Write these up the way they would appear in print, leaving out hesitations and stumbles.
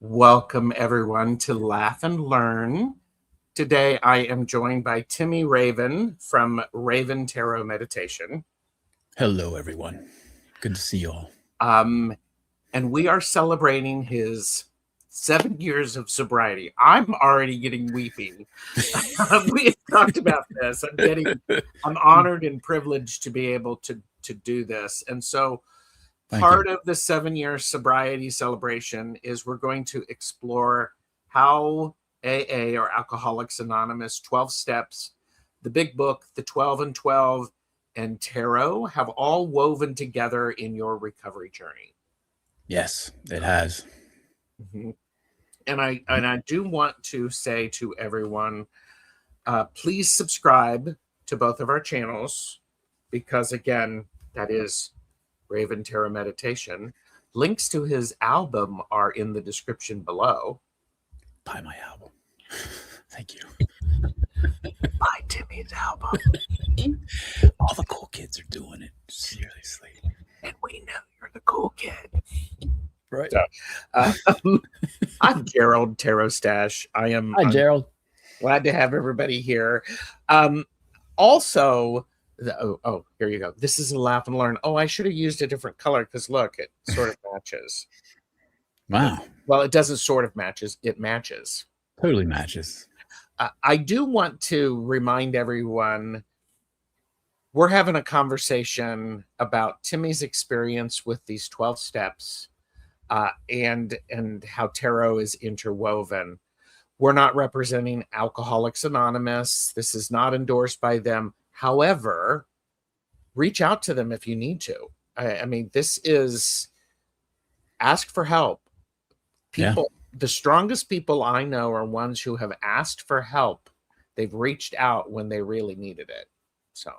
Welcome everyone to Laugh and Learn. Today I am joined by Timy Raven from Raven Tarot Meditation. Hello everyone. Good to see you all. And we are celebrating his 7 years of sobriety. I'm already getting weepy. We have talked about this. I'm honored and privileged to be able to do this. And so part of the 7-year sobriety celebration is we're going to explore how AA or Alcoholics Anonymous 12 steps, the big book, the 12 and 12, and tarot have all woven together in your recovery journey. Yes, it has. Mm-hmm. And I do want to say to everyone, please subscribe to both of our channels, because again, that is Raven Tarot Meditation. Links to his album are in the description below. Buy my album. Thank you. Buy Timy's album. All the cool kids are doing it. Seriously. And we know you're the cool kid. Right. So, I'm Gerald, TarotStache. Hi, Gerald. Glad to have everybody here. Also, here you go. This is a Laugh and Learn. Oh, I should have used a different color because look, it sort of matches. Wow. Well, it doesn't sort of matches. It matches. Totally matches. I do want to remind everyone we're having a conversation about Timy's experience with these 12 steps and how tarot is interwoven. We're not representing Alcoholics Anonymous. This is not endorsed by them. However, reach out to them if you need to. I mean, this is ask for help. People, the strongest people I know are ones who have asked for help. They've reached out when they really needed it. So,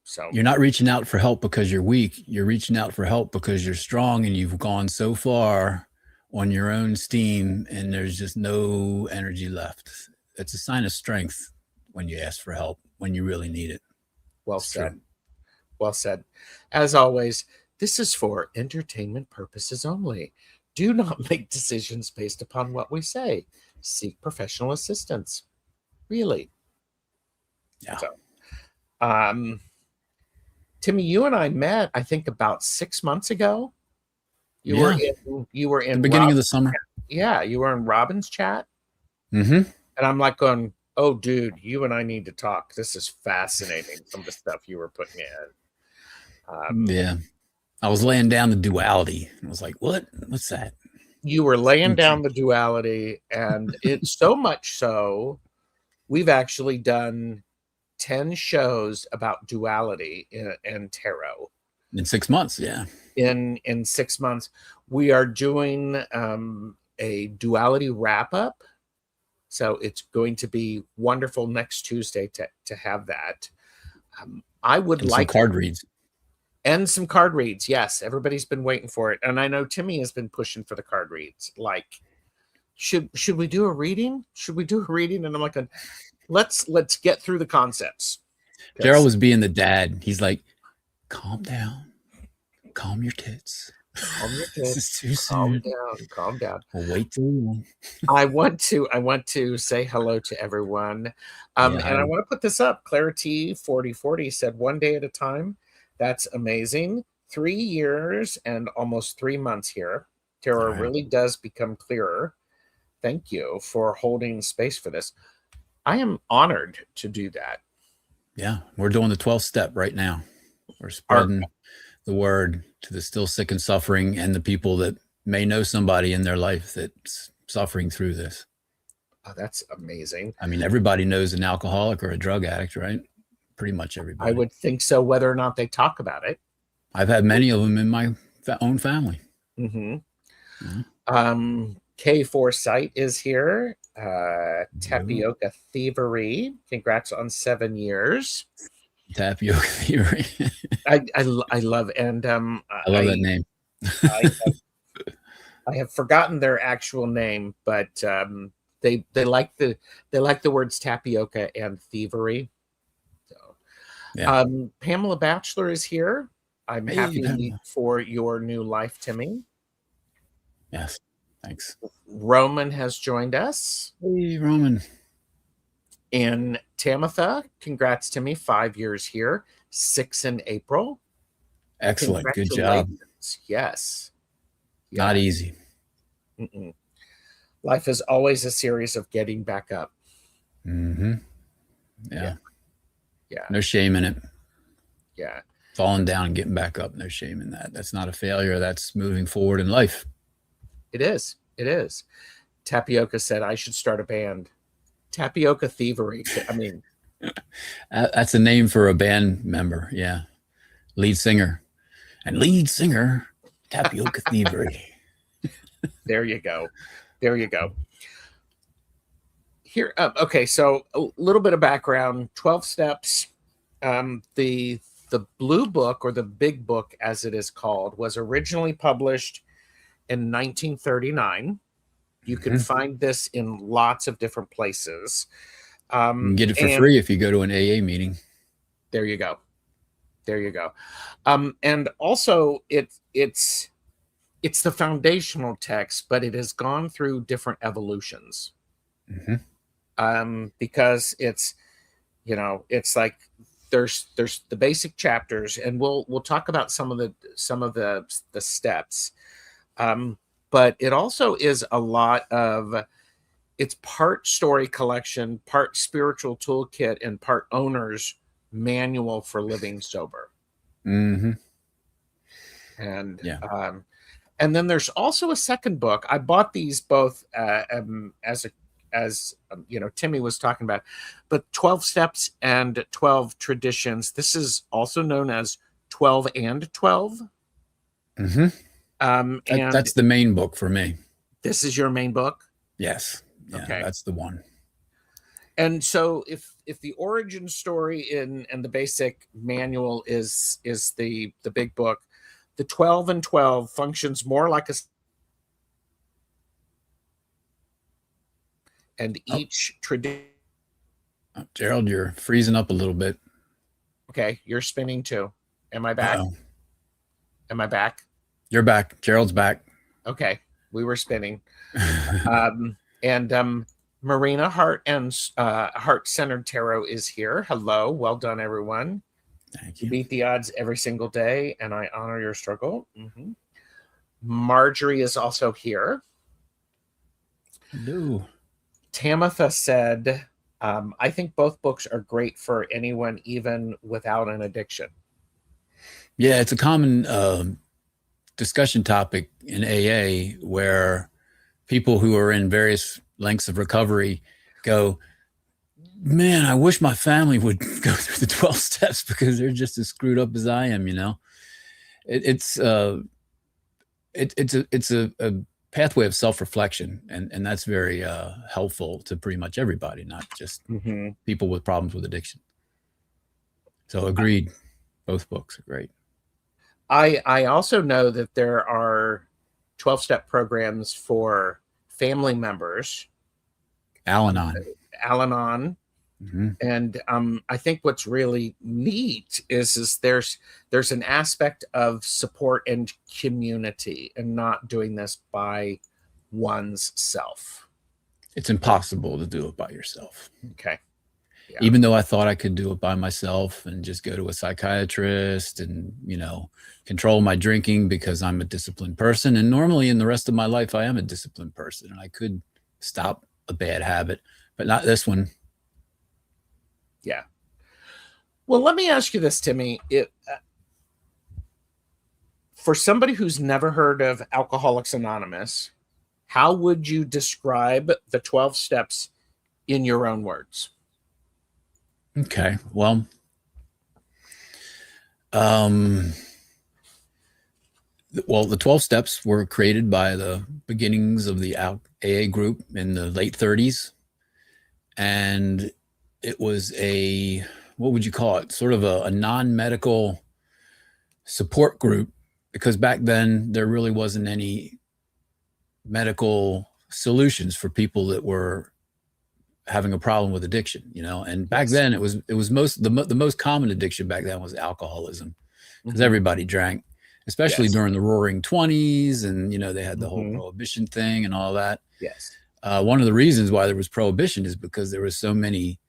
so you're not reaching out for help because you're weak. You're reaching out for help because you're strong and you've gone so far on your own steam and there's just no energy left. It's a sign of strength when you ask for help, when you really need it. Well said. Well said. As always, this is for entertainment purposes only. Do not make decisions based upon what we say. Seek professional assistance. Really. Yeah. So, Timy, you and I met, I think, about 6 months ago. You were in the beginning of the summer. Yeah, you were in Robin's chat. Mm-hmm. And I'm like going, oh, dude, you and I need to talk. This is fascinating, some of the stuff you were putting in. I was laying down the duality. I was like, what? What's that? You were laying down the duality, and it's so much so, we've actually done 10 shows about duality in tarot. In 6 months, yeah. In 6 months. We are doing a duality wrap-up. So it's going to be wonderful next Tuesday to have that. I would like some card reads. And some card reads. Yes, everybody's been waiting for it. And I know Timy has been pushing for the card reads. Like, should we do a reading? Should we do a reading? And I'm like, let's get through the concepts. Gerald was being the dad. He's like, calm down. Calm your tits. Calm your tits. This is too soon. Calm down. We'll wait till long. I want to say hello to everyone. And I want to put this up. Clarity 4040 said 1 day at a time. That's amazing. 3 years and almost 3 months here. Tarot really does become clearer. Thank you for holding space for this. I am honored to do that. Yeah, we're doing the 12th step right now. We're spreading the word to the still sick and suffering and the people that may know somebody in their life that's suffering through this. Oh, that's amazing. I mean, everybody knows an alcoholic or a drug addict, right? Pretty much everybody. I would think so, whether or not they talk about it. I've had many of them in my own family. Mm-hmm. Mm-hmm. K Foresight is here. Tapioca Thievery. Congrats on 7 years. Tapioca Thievery. I love, and I love that name. I have forgotten their actual name, but they like the words tapioca and thievery. So, Pamela Batchelor is here. I'm Hey, happy for your new life, Timy. yes, thanks. Roman has joined us. Hey, Roman. And Tamitha, congrats, Timy. 5 years here, 6 in April. Excellent. Good job. Yes. Not easy. Mm-mm. Life is always a series of getting back up. Mm-hmm. Yeah. No shame in it. Yeah. Falling down and getting back up. No shame in that. That's not a failure. That's moving forward in life. It is. It is. Tapioca said I should start a band. Tapioca Thievery. I mean, that's a name for a band member. Yeah. Lead singer. And lead singer, Tapioca Thievery. There you go. There you go. Here, okay, so a little bit of background. 12 steps. The blue book, or the big book as it is called, was originally published in 1939. You can find this in lots of different places. You can get it for free if you go to an AA meeting. There you go. There you go. And also it's the foundational text, but it has gone through different evolutions. Because it's, it's like there's the basic chapters, and we'll talk about some of the steps. But it also is a lot of, it's part story collection, part spiritual toolkit, and part owner's manual for living sober. And then there's also a second book. I bought these both as Timy was talking about, but 12 Steps and 12 Traditions. This is also known as 12 and 12. And that's the main book for me. This is your main book? Yes. Yeah, okay. That's the one. And so if the origin story and the basic manual is the big book, the 12 and 12 functions more like a, and each tradition. Gerald, you're freezing up a little bit. Okay, you're spinning too. Am I back? Am I back? You're back. Gerald's back. Okay, we were spinning. And Marina Heart and Heart-Centered Tarot is here. Hello, well done, everyone. Thank you. You beat the odds every single day, and I honor your struggle. Marjorie is also here. Hello. Tamitha said, I think both books are great for anyone, even without an addiction. Yeah, it's a common discussion topic in AA where people who are in various lengths of recovery go, man, I wish my family would go through the 12 steps because they're just as screwed up as I am, It's a pathway of self-reflection, and that's very helpful to pretty much everybody, not just people with problems with addiction. So agreed, both books are great. I also know that there are 12-step programs for family members. Al-Anon. And I think what's really neat is there's an aspect of support and community, and not doing this by one's self. It's impossible to do it by yourself. Okay. Yeah. Even though I thought I could do it by myself and just go to a psychiatrist and, control my drinking because I'm a disciplined person. And normally in the rest of my life, I am a disciplined person and I could stop a bad habit, but not this one. Yeah. Well, let me ask you this, Timy. For somebody who's never heard of Alcoholics Anonymous, how would you describe the 12 steps in your own words? Okay. Well, the 12 steps were created by the beginnings of the AA group in the late 30s. And it was what would you call it? Sort of a non-medical support group, because back then there really wasn't any medical solutions for people that were having a problem with addiction, and back then it was the most common addiction back then was alcoholism. because everybody drank, especially Yes. during the Roaring 20s, and they had the whole Mhm. prohibition thing and all that. Yes. One of the reasons why there was prohibition is because there was so many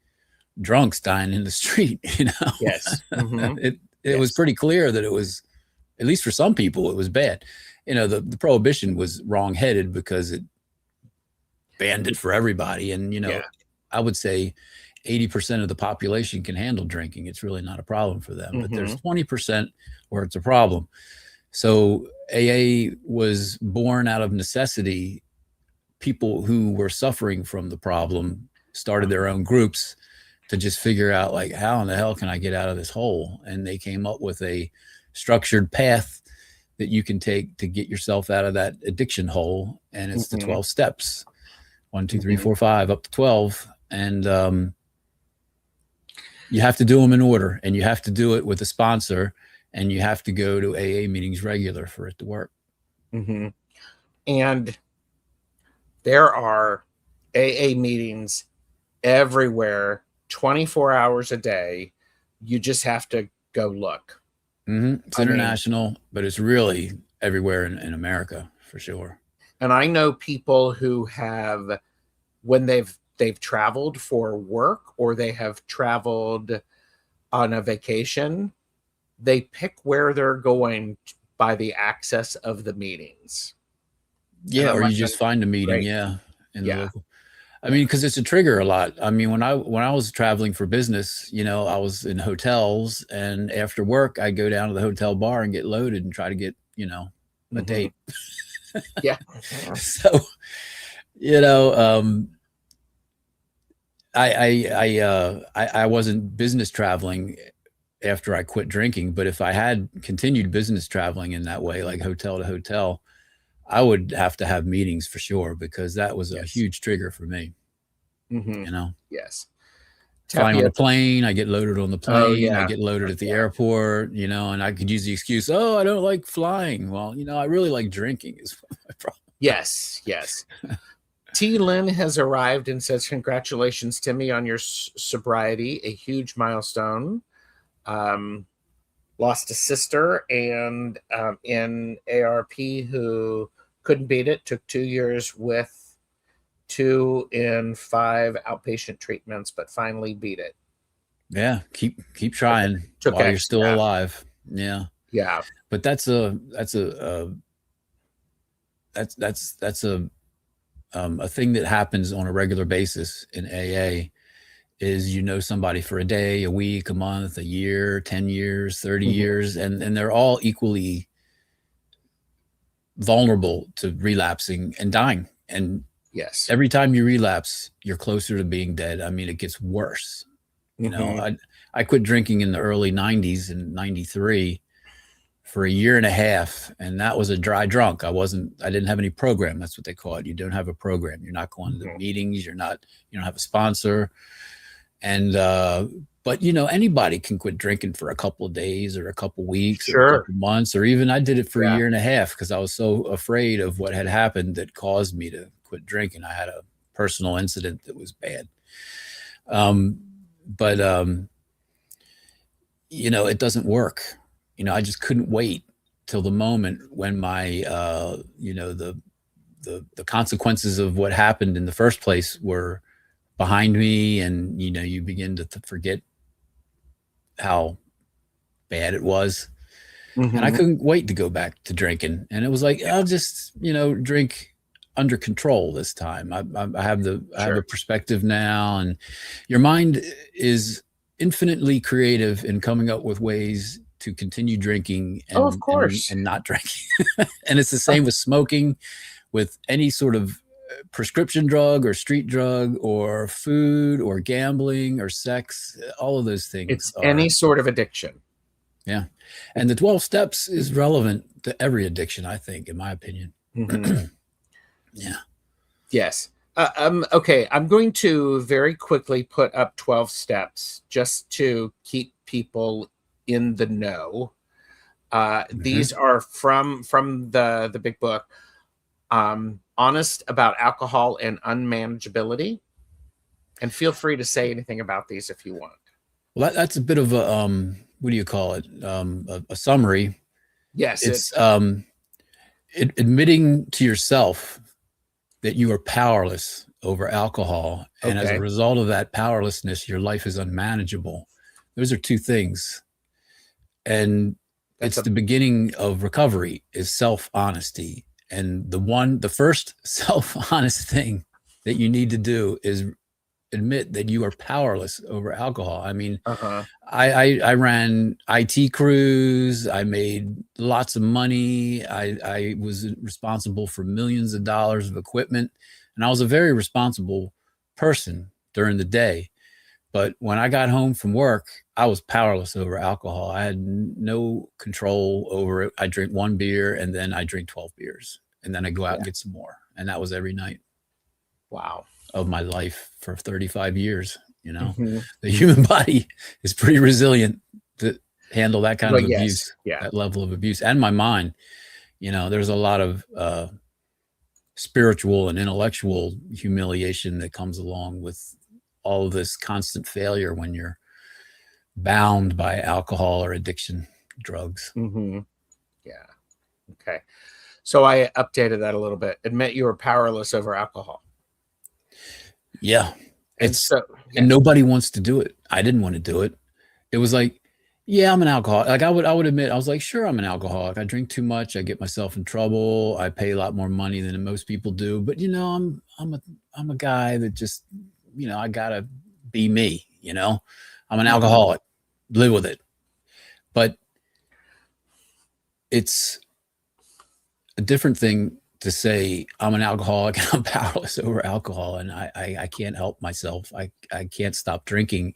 drunks dying in the street. Yes. Mhm. It was Yes. pretty clear that it was, at least for some people, it was bad. The prohibition was wrong-headed because it banned it for everybody. And Yeah. I would say 80% of the population can handle drinking. It's really not a problem for them. But there's 20% where it's a problem. So AA was born out of necessity. People who were suffering from the problem started their own groups to just figure out, like, how in the hell can I get out of this hole? And they came up with a structured path that you can take to get yourself out of that addiction hole. And it's the 12 steps, 1, 2, 3, 4, 5, up to 12. And you have to do them in order, and you have to do it with a sponsor, and you have to go to AA meetings regular for it to work. And there are AA meetings everywhere, 24 hours a day. You just have to go look. It's international, but it's really everywhere in America for sure. And I know people who have, when they've traveled for work or they have traveled on a vacation, they pick where they're going by the access of the meetings. Yeah, or you just find a meeting, in the local. I mean, because it's a trigger a lot. I mean, when I was traveling for business, I was in hotels, and after work, I'd go down to the hotel bar and get loaded and try to get, a date. Yeah. So, I wasn't business traveling after I quit drinking, but if I had continued business traveling in that way, like hotel to hotel, I would have to have meetings for sure, because that was a huge trigger for me. Yes. Flying on a plane, I get loaded on the plane, I get loaded at the airport, and I could use the excuse, I don't like flying. Well, I really like drinking is my problem. Yes. T. Lynn has arrived and says, congratulations, Timmy, on your sobriety, a huge milestone. Lost a sister and in ARP who couldn't beat it, took 2 years with 2 in 5 outpatient treatments, but finally beat it. Yeah, keep trying while you're still alive. Yeah. But that's a thing that happens on a regular basis in AA. Is somebody for a day, a week, a month, a year, 10 years, 30 years, and they're all equally vulnerable to relapsing and dying. And every time you relapse, you're closer to being dead. I mean, it gets worse. I quit drinking in the early 90s, in 93, for a year and a half, and that was a dry drunk. I didn't have any program. That's what they call it. You don't have a program. You're not going to the meetings. You don't have a sponsor. And but anybody can quit drinking for a couple of days or a couple of weeks or a couple of months, or even I did it for a year and a half because I was so afraid of what had happened that caused me to quit drinking. I had a personal incident that was bad. But it doesn't work. I just couldn't wait till the moment when my the consequences of what happened in the first place were behind me, and you begin to forget how bad it was. And I couldn't wait to go back to drinking, and it was like, I'll just drink under control this time. I have a perspective now, and your mind is infinitely creative in coming up with ways to continue drinking and, of course, and not drinking. And it's the same with smoking, with any sort of prescription drug or street drug or food or gambling or sex. All of those things. It's any sort of addiction. Yeah. And the 12 steps is relevant to every addiction, I think, in my opinion. Yeah. Yes. Okay. I'm going to very quickly put up 12 steps just to keep people in the know. These are from the big book. Honest about alcohol and unmanageability. And feel free to say anything about these if you want. Well, that's a bit of a what do you call it? A summary. Yes. It's admitting to yourself that you are powerless over alcohol. And as a Okay. result of that powerlessness, your life is unmanageable. Those are two things. And That's it's the beginning of recovery is self-honesty. And the first self-honest thing that you need to do is admit that you are powerless over alcohol. I mean, I ran IT crews. I made lots of money. I was responsible for millions of dollars of equipment, and I was a very responsible person during the day. But when I got home from work, I was powerless over alcohol. I had no control over it. I drink one beer and then I drink 12 beers and then I go out and get some more. And that was every night. Wow. Of my life for 35 years. You know, Mm-hmm. The human body is pretty resilient to handle that kind of abuse, yeah, that level of abuse, and my mind. You know, there's a lot of spiritual and intellectual humiliation that comes along with all of this constant failure when you're bound by alcohol or addiction, drugs. Mm-hmm. Yeah. Okay. So I updated that a little bit. Admit you were powerless over alcohol. Yeah. And nobody wants to do it. I didn't want to do it. It was like, yeah, I'm an alcoholic. Like I would admit, I was like, sure, I'm an alcoholic. I drink too much. I get myself in trouble. I pay a lot more money than most people do. But you know, I'm a guy that just, you know, I gotta be me. You know, I'm an alcoholic. Live with it. But it's a different thing to say I'm an alcoholic and I'm powerless over alcohol, and I can't help myself. I can't stop drinking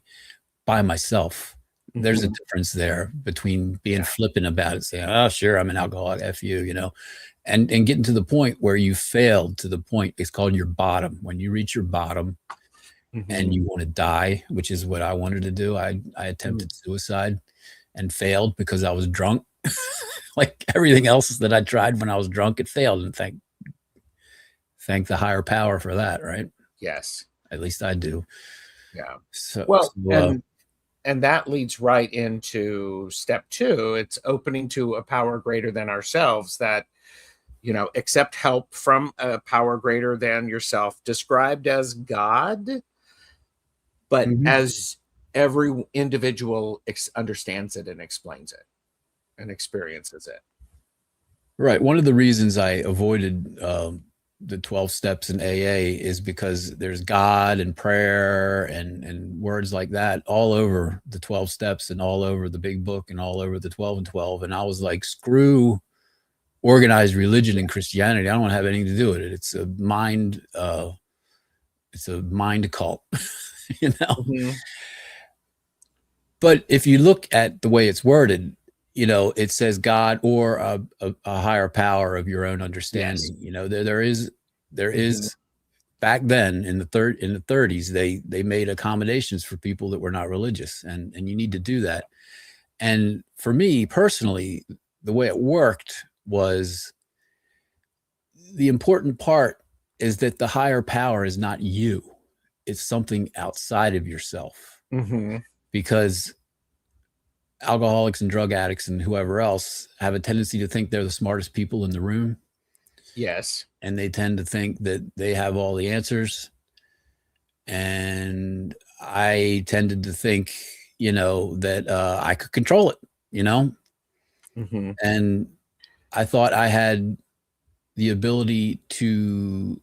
by myself. There's a difference there between being flippant about it, saying, oh, sure, I'm an alcoholic, F you, you know, and getting to the point where you failed to the point, it's called your bottom. When you reach your bottom and you want to die, which is what I wanted to do. I attempted suicide and failed because I was drunk. Like everything else that I tried when I was drunk, it failed. And thank the higher power for that, right? Yes. At least I do. Yeah. So, well, and that leads right into step 2. It's opening to a power greater than ourselves that, you know, accept help from a power greater than yourself, described as God, but as every individual understands it and explains it and experiences it. Right. One of the reasons I avoided the 12 steps in AA is because there's God and prayer and words like that all over the 12 steps and all over the big book and all over the 12 and 12. And I was like, screw organized religion and Christianity. I don't want to have anything to do with it. It's a mind cult, you know? But if you look at the way it's worded, you know, it says God or a higher power of your own understanding. You know, there is back then in the 30s, they made accommodations for people that were not religious, and you need to do that. And for me personally, the way it worked was the important part is that the higher power is not you. It's something outside of yourself. Because alcoholics and drug addicts and whoever else have a tendency to think they're the smartest people in the room. Yes. And they tend to think that they have all the answers. And I tended to think, you know, that I could control it, you know? And I thought I had the ability to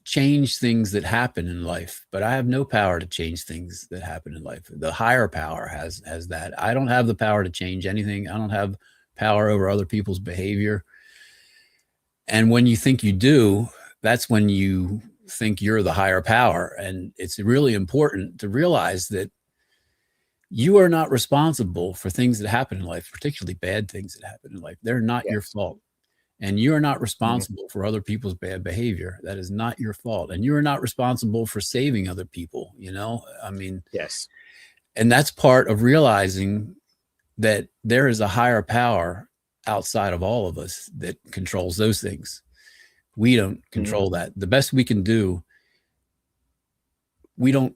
change things that happen in life, but I have no power to change things that happen in life. The higher power has that. I don't have the power to change anything. I don't have power over other people's behavior. And when you think you do, that's when you think you're the higher power. And it's really important to realize that you are not responsible for things that happen in life, particularly bad things that happen in life. They're not your fault. And you are not responsible for other people's bad behavior. That is not your fault. And you are not responsible for saving other people, you know? I mean, yes. And that's part of realizing that there is a higher power outside of all of us that controls those things. We don't control that. The best we can do, we don't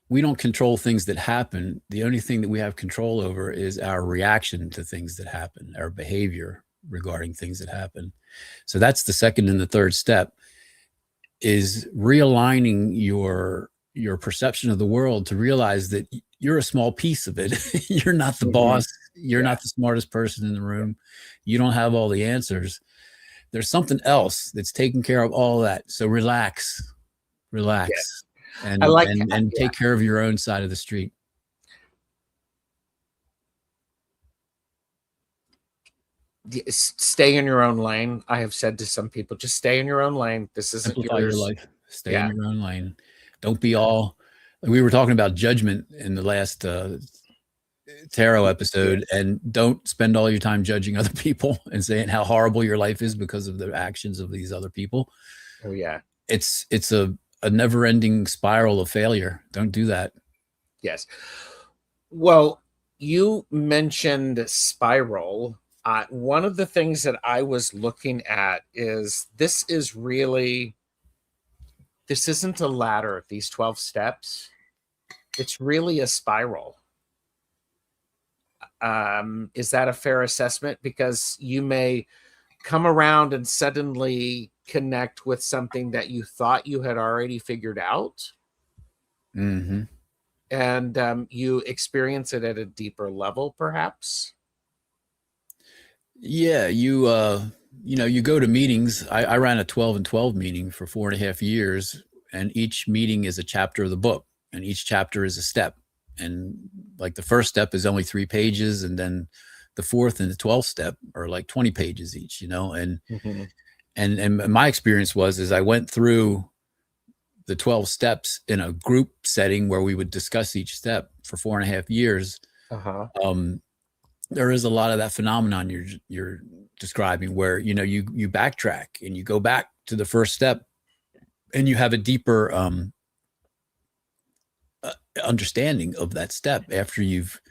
we don't control things that happen. The only thing that we have control over is our reaction to things that happen, our behavior regarding things that happen. So that's the second and the third step, is realigning your perception of the world to realize that you're a small piece of it. You're not the boss. You're not the smartest person in the room. You don't have all the answers. There's something else that's taking care of all that. So relax, and I like and take care of your own side of the street. Stay in your own lane. I have said to some people, just stay in your own lane. This isn't Simplify yours. your life. Stay in your own lane. Don't be all. We were talking about judgment in the last tarot episode, and don't spend all your time judging other people and saying how horrible your life is because of the actions of these other people. Oh yeah. It's a never-ending spiral of failure. Don't do that. Yes. Well, you mentioned spiral. One of the things that I was looking at is this isn't a ladder, these 12 steps. It's really a spiral. Is that a fair assessment? Because you may come around and suddenly connect with something that you thought you had already figured out. Mm-hmm. And you experience it at a deeper level, perhaps. Yeah, you go to meetings. I ran a 12 and 12 meeting for 4.5 years, and each meeting is a chapter of the book, and each chapter is a step. And like the first step is only 3 pages, and then the fourth and the 12th step are like 20 pages each, and and my experience was I went through the 12 steps in a group setting where we would discuss each step for 4.5 years. There is a lot of that phenomenon you're describing, where you backtrack and you go back to the first step, and you have a deeper understanding of that step after you've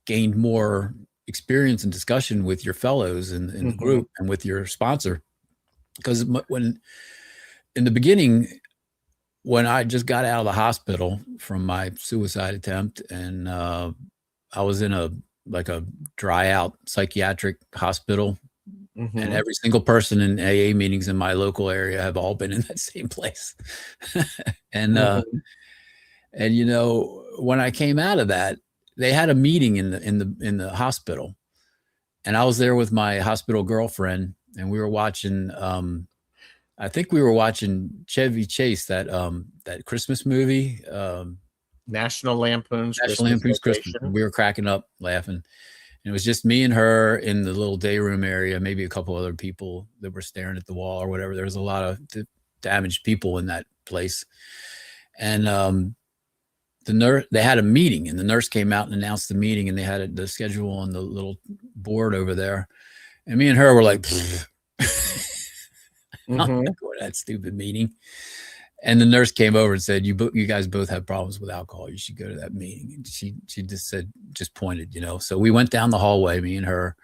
gained more experience and discussion with your fellows in the group and with your sponsor. Because when in the beginning, when I just got out of the hospital from my suicide attempt, and I was in a dry out psychiatric hospital, and every single person in AA meetings in my local area have all been in that same place. And when I came out of that, they had a meeting in the hospital, and I was there with my hospital girlfriend, and we were watching I think we were watching Chevy Chase, that Christmas movie, National Lampoon's Christmas. We were cracking up, laughing. And it was just me and her in the little day room area, maybe a couple other people that were staring at the wall or whatever. There was a lot of damaged people in that place. And the nurse, they had a meeting, and the nurse came out and announced the meeting, and they had the schedule on the little board over there. And me and her were like, I'm not going to that stupid meeting. And the nurse came over and said, you guys both have problems with alcohol. You should go to that meeting. And she just pointed, So we went down the hallway, me and her,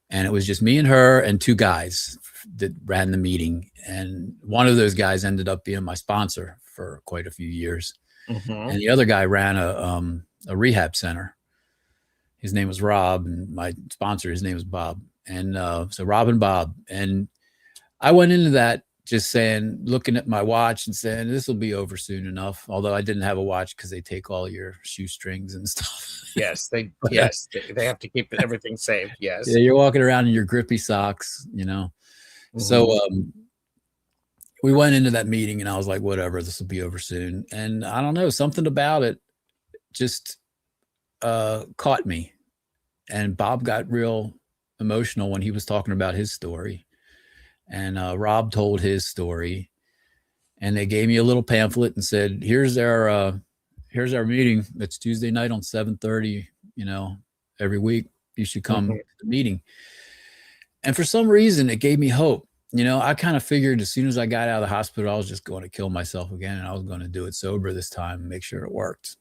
and it was just me and her and 2 guys that ran the meeting. And one of those guys ended up being my sponsor for quite a few years. And the other guy ran a rehab center. His name was Rob, and my sponsor, his name was Bob. And so Rob and Bob. And I went into that just looking at my watch and saying, this will be over soon enough. Although I didn't have a watch because they take all your shoestrings and stuff. Yes, they have to keep everything safe. Yes. Yeah, you're walking around in your grippy socks, So we went into that meeting, and I was like, whatever, this will be over soon. And I don't know, something about it just caught me. And Bob got real emotional when he was talking about his story. And Rob told his story, and they gave me a little pamphlet and said, here's our meeting. It's Tuesday night on 7:30, every week. You should come to the meeting. And for some reason, it gave me hope. I kind of figured as soon as I got out of the hospital, I was just going to kill myself again, and I was going to do it sober this time and make sure it worked,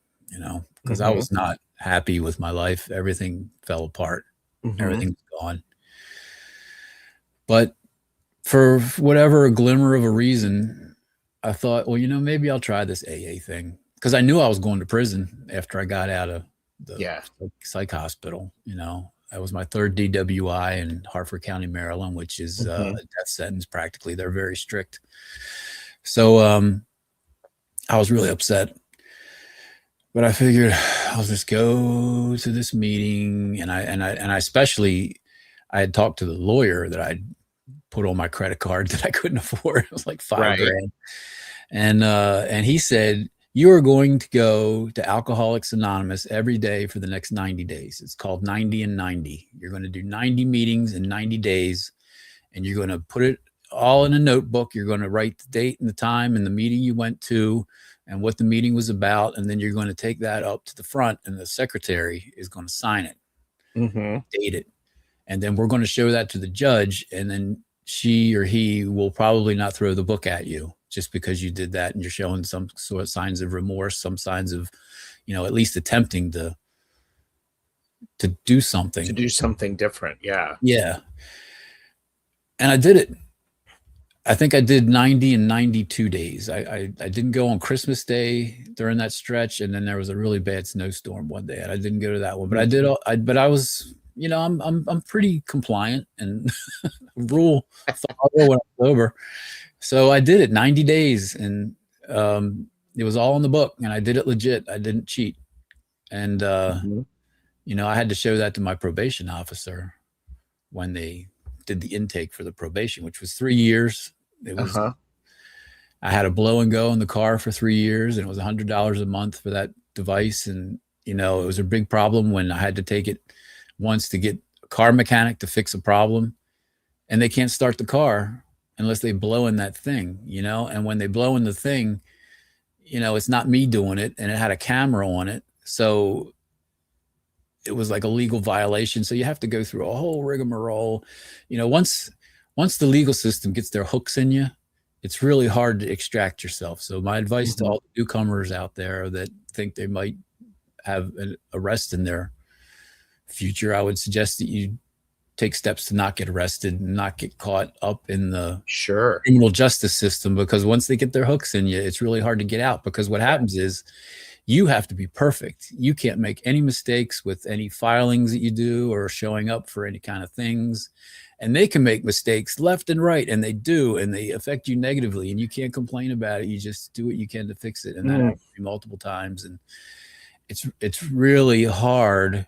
because I was not happy with my life. Everything fell apart. Everything was gone. But for whatever glimmer of a reason, I thought, well, maybe I'll try this AA thing, because I knew I was going to prison after I got out of the Yeah. psych hospital. You know, that was my third DWI in Harford County, Maryland, which is a death sentence practically. They're very strict. So I was really upset. But I figured I'll just go to this meeting, and I especially I had talked to the lawyer that I'd put on my credit card that I couldn't afford. It was like $5,000, and he said, you are going to go to Alcoholics Anonymous every day for the next 90 days. It's called 90 and 90. You're going to do 90 meetings in 90 days, and you're going to put it all in a notebook. You're going to write the date and the time and the meeting you went to and what the meeting was about. And then you're going to take that up to the front, and the secretary is going to sign it, date it. And then we're going to show that to the judge. And then she or he will probably not throw the book at you just because you did that. And you're showing some sort of signs of remorse, some signs of, you know, at least attempting to do something. To do something different. Yeah. Yeah. And I did it. I think I did 90 and 92 days. I didn't go on Christmas Day during that stretch, and then there was a really bad snowstorm one day, and I didn't go to that one. But I did. But I was, you know, I'm pretty compliant and rule follower when I'm sober. So I did it 90 days, and it was all in the book, and I did it legit. I didn't cheat, and you know, I had to show that to my probation officer when they did the intake for the probation, which was 3 years. It was, I had a blow and go in the car for 3 years, and it was $100 a month for that device. And, you know, it was a big problem when I had to take it once to get a car mechanic to fix a problem, and they can't start the car unless they blow in that thing, you know? And when they blow in the thing, you know, it's not me doing it, and it had a camera on it. So it was like a legal violation. So you have to go through a whole rigmarole. You know, once the legal system gets their hooks in you, it's really hard to extract yourself. So my advice to all the newcomers out there that think they might have an arrest in their future, I would suggest that you take steps to not get arrested and not get caught up in the criminal justice system, because once they get their hooks in you, it's really hard to get out, because what happens is you have to be perfect. You can't make any mistakes with any filings that you do or showing up for any kind of things. And they can make mistakes left and right, and they do, and they affect you negatively, and you can't complain about it. You just do what you can to fix it. And that happened to me multiple times. And it's really hard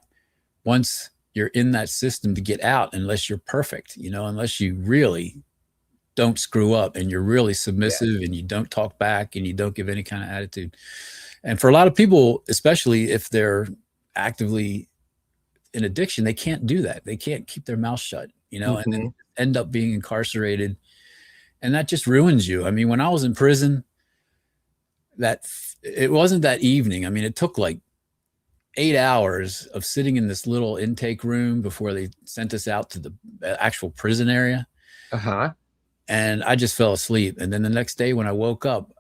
once you're in that system to get out, unless you're perfect, you know, unless you really don't screw up and you're really submissive and you don't talk back and you don't give any kind of attitude. And for a lot of people, especially if they're actively in addiction, they can't do that. They can't keep their mouth shut, you know, and then end up being incarcerated. And that just ruins you. I mean, when I was in prison, it wasn't that evening. I mean, it took like 8 hours of sitting in this little intake room before they sent us out to the actual prison area. And I just fell asleep. And then the next day when I woke up,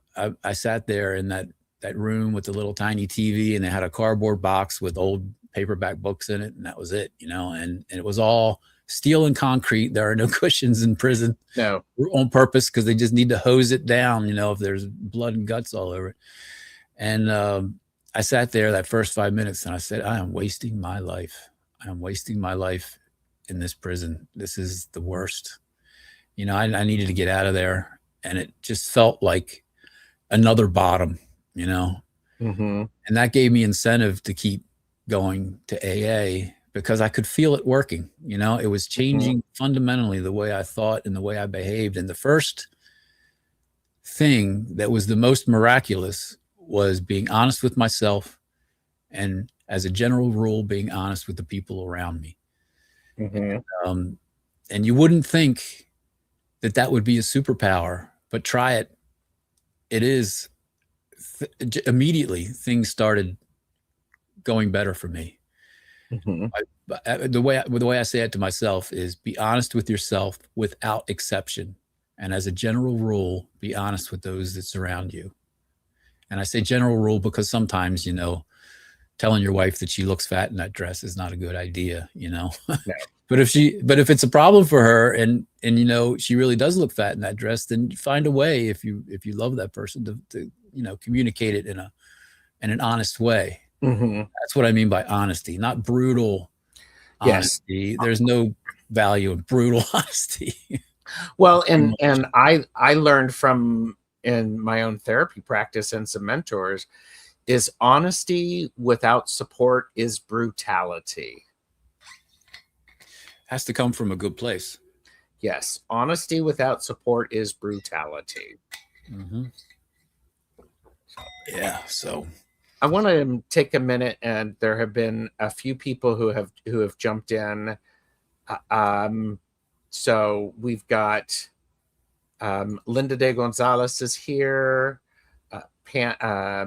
I sat there in that room with the little tiny TV, and they had a cardboard box with old paperback books in it. And that was it, you know, and it was all steel and concrete. There are no cushions in prison on purpose, because they just need to hose it down, you know, if there's blood and guts all over it. And I sat there that first 5 minutes, and I said, I am wasting my life. I am wasting my life in this prison. This is the worst. You know, I needed to get out of there. And it just felt like another bottom, you know, and that gave me incentive to keep going to AA, because I could feel it working. You know, it was changing fundamentally the way I thought and the way I behaved. And the first thing that was the most miraculous was being honest with myself, and as a general rule, being honest with the people around me. And you wouldn't think that would be a superpower, but try it. It is. Immediately things started going better for me. The way I say it to myself is, be honest with yourself without exception. And as a general rule, be honest with those that surround you. And I say general rule because sometimes, you know, telling your wife that she looks fat in that dress is not a good idea, you know. But if it's a problem for her, and you know, she really does look fat in that dress, then find a way, if you love that person, to you know, communicate it in a in an honest way. Mm-hmm. That's what I mean by honesty, not brutal Yes. honesty. There's no value in brutal honesty. Well, Too and much. I learned from in my own therapy practice and some mentors is honesty without support is brutality. Has to come from a good place. Yes, honesty without support is brutality. Mm-hmm. Yeah. So I want to take a minute, and there have been a few people who have jumped in. So we've got Linda de Gonzalez is here.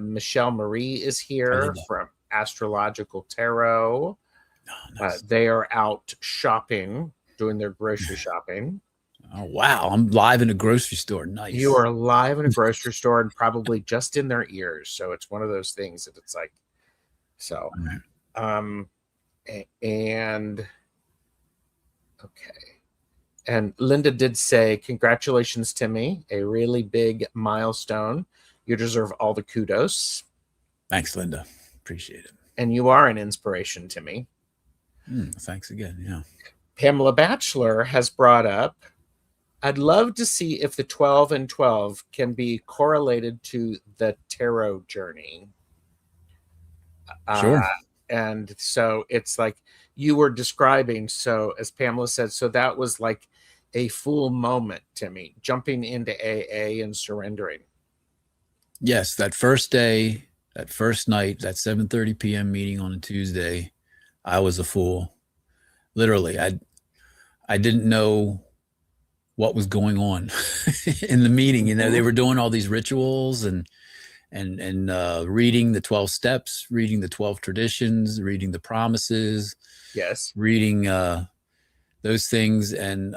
Michelle Marie is here from Astrological Tarot. oh, nice. They are out shopping, doing their grocery shopping. Oh, wow. I'm live in a grocery store. Nice. You are live in a grocery store and probably just in their ears. So it's one of those things that it's like, so, and okay. And Linda did say, congratulations, Timy, a really big milestone. You deserve all the kudos. Thanks, Linda. Appreciate it. And you are an inspiration to me. Thanks again. Yeah. Pamela Batchelor has brought up, I'd love to see if the 12 and 12 can be correlated to the tarot journey. Sure. And so it's like you were describing. So as Pamela said, so that was like a full moment to me, jumping into AA and surrendering. Yes, that first day, that first night, that 7:30 p.m. meeting on a Tuesday, I was a fool. Literally, I didn't know what was going on in the meeting. You know, they were doing all these rituals and reading the 12 steps, reading the 12 traditions, reading the promises. Yes. Reading those things, and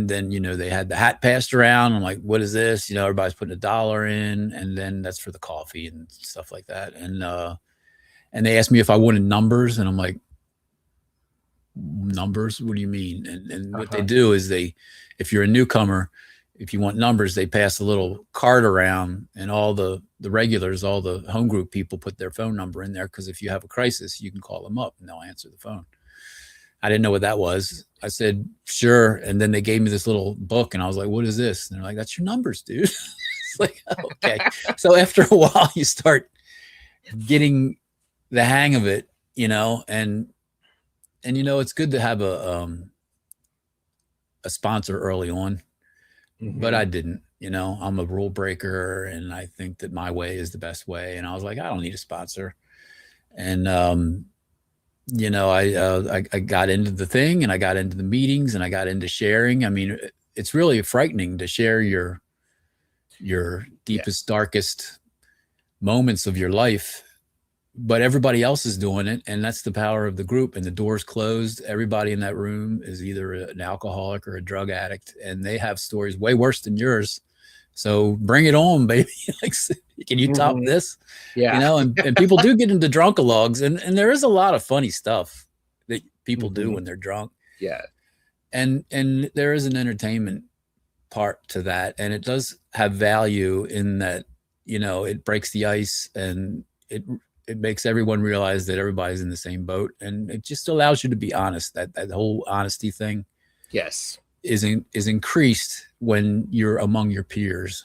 then, you know, they had the hat passed around. I'm like, what is this? You know, everybody's putting $1 in, and then that's for the coffee and stuff like that. And they asked me if I wanted numbers, and I'm like, numbers? What do you mean? And what they do is if you're a newcomer, if you want numbers, they pass a little card around, and all the regulars, all the home group people put their phone number in there, because if you have a crisis, you can call them up and they'll answer the phone. I didn't know what that was. I said, sure. And then they gave me this little book, and I was like, what is this? And they're like, that's your numbers, dude. It's like, okay. So after a while, you start getting the hang of it, you know, and you know, it's good to have a sponsor early on, but I didn't. You know, I'm a rule breaker, and I think that my way is the best way. And I was like, I don't need a sponsor. And you know, I got into the thing, and I got into the meetings, and I got into sharing. I mean, it's really frightening to share your deepest, darkest moments of your life, but everybody else is doing it. And that's the power of the group. And the door's closed. Everybody in that room is either an alcoholic or a drug addict, and they have stories way worse than yours. So bring it on, baby. Like, can you top this? Yeah. You know, and people do get into drunkalogs, and there is a lot of funny stuff that people do when they're drunk. Yeah. And there is an entertainment part to that. And it does have value in that, you know, it breaks the ice, and it makes everyone realize that everybody's in the same boat, and it just allows you to be honest. That whole honesty thing, yes, is increased when you're among your peers.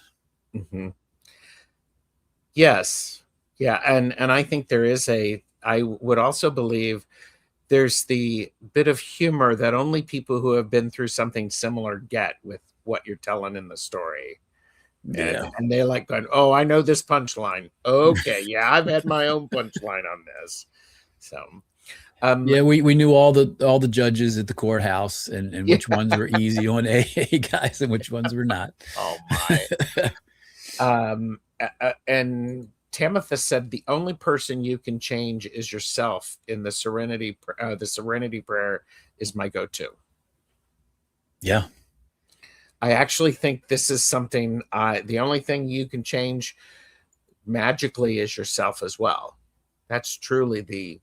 Yes, yeah, and I think there is I would also believe there's the bit of humor that only people who have been through something similar get with what you're telling in the story. Yeah. And they're like going, oh, I know this punchline. Okay, yeah, I've had my own punchline on this. So yeah, we knew all the judges at the courthouse, and which ones were easy on AA guys and which ones were not. Oh my. And Tamitha said the only person you can change is yourself. In the serenity prayer is my go-to. Yeah. I actually think this is something, the only thing you can change magically is yourself as well. That's truly the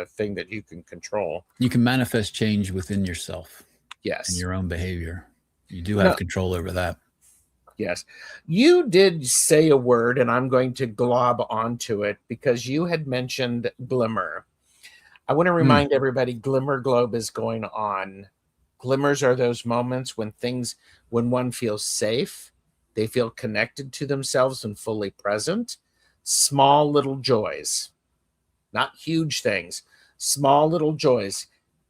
thing that you can control. You can manifest change within yourself. Yes. And your own behavior. You do have control over that. Yes. You did say a word, and I'm going to glob onto it because you had mentioned glimmer. I want to remind everybody glimmer globe is going on. Glimmers are those moments when when one feels safe, they feel connected to themselves and fully present. Small little joys, not huge things, small little joys.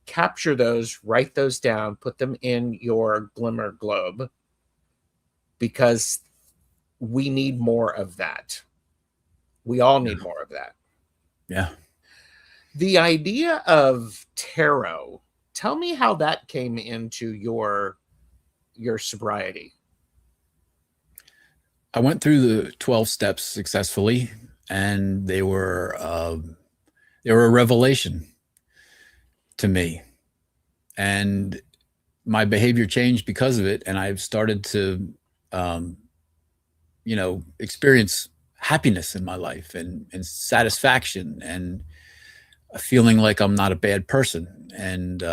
Capture those, write those down, put them in your glimmer globe, because we need more of that. We all need more of that. Yeah. The idea of tarot, tell me how that came into your sobriety. I went through the 12 steps successfully, and they were a revelation to me. And my behavior changed because of it. And I've started to, experience happiness in my life and satisfaction and a feeling like I'm not a bad person. And,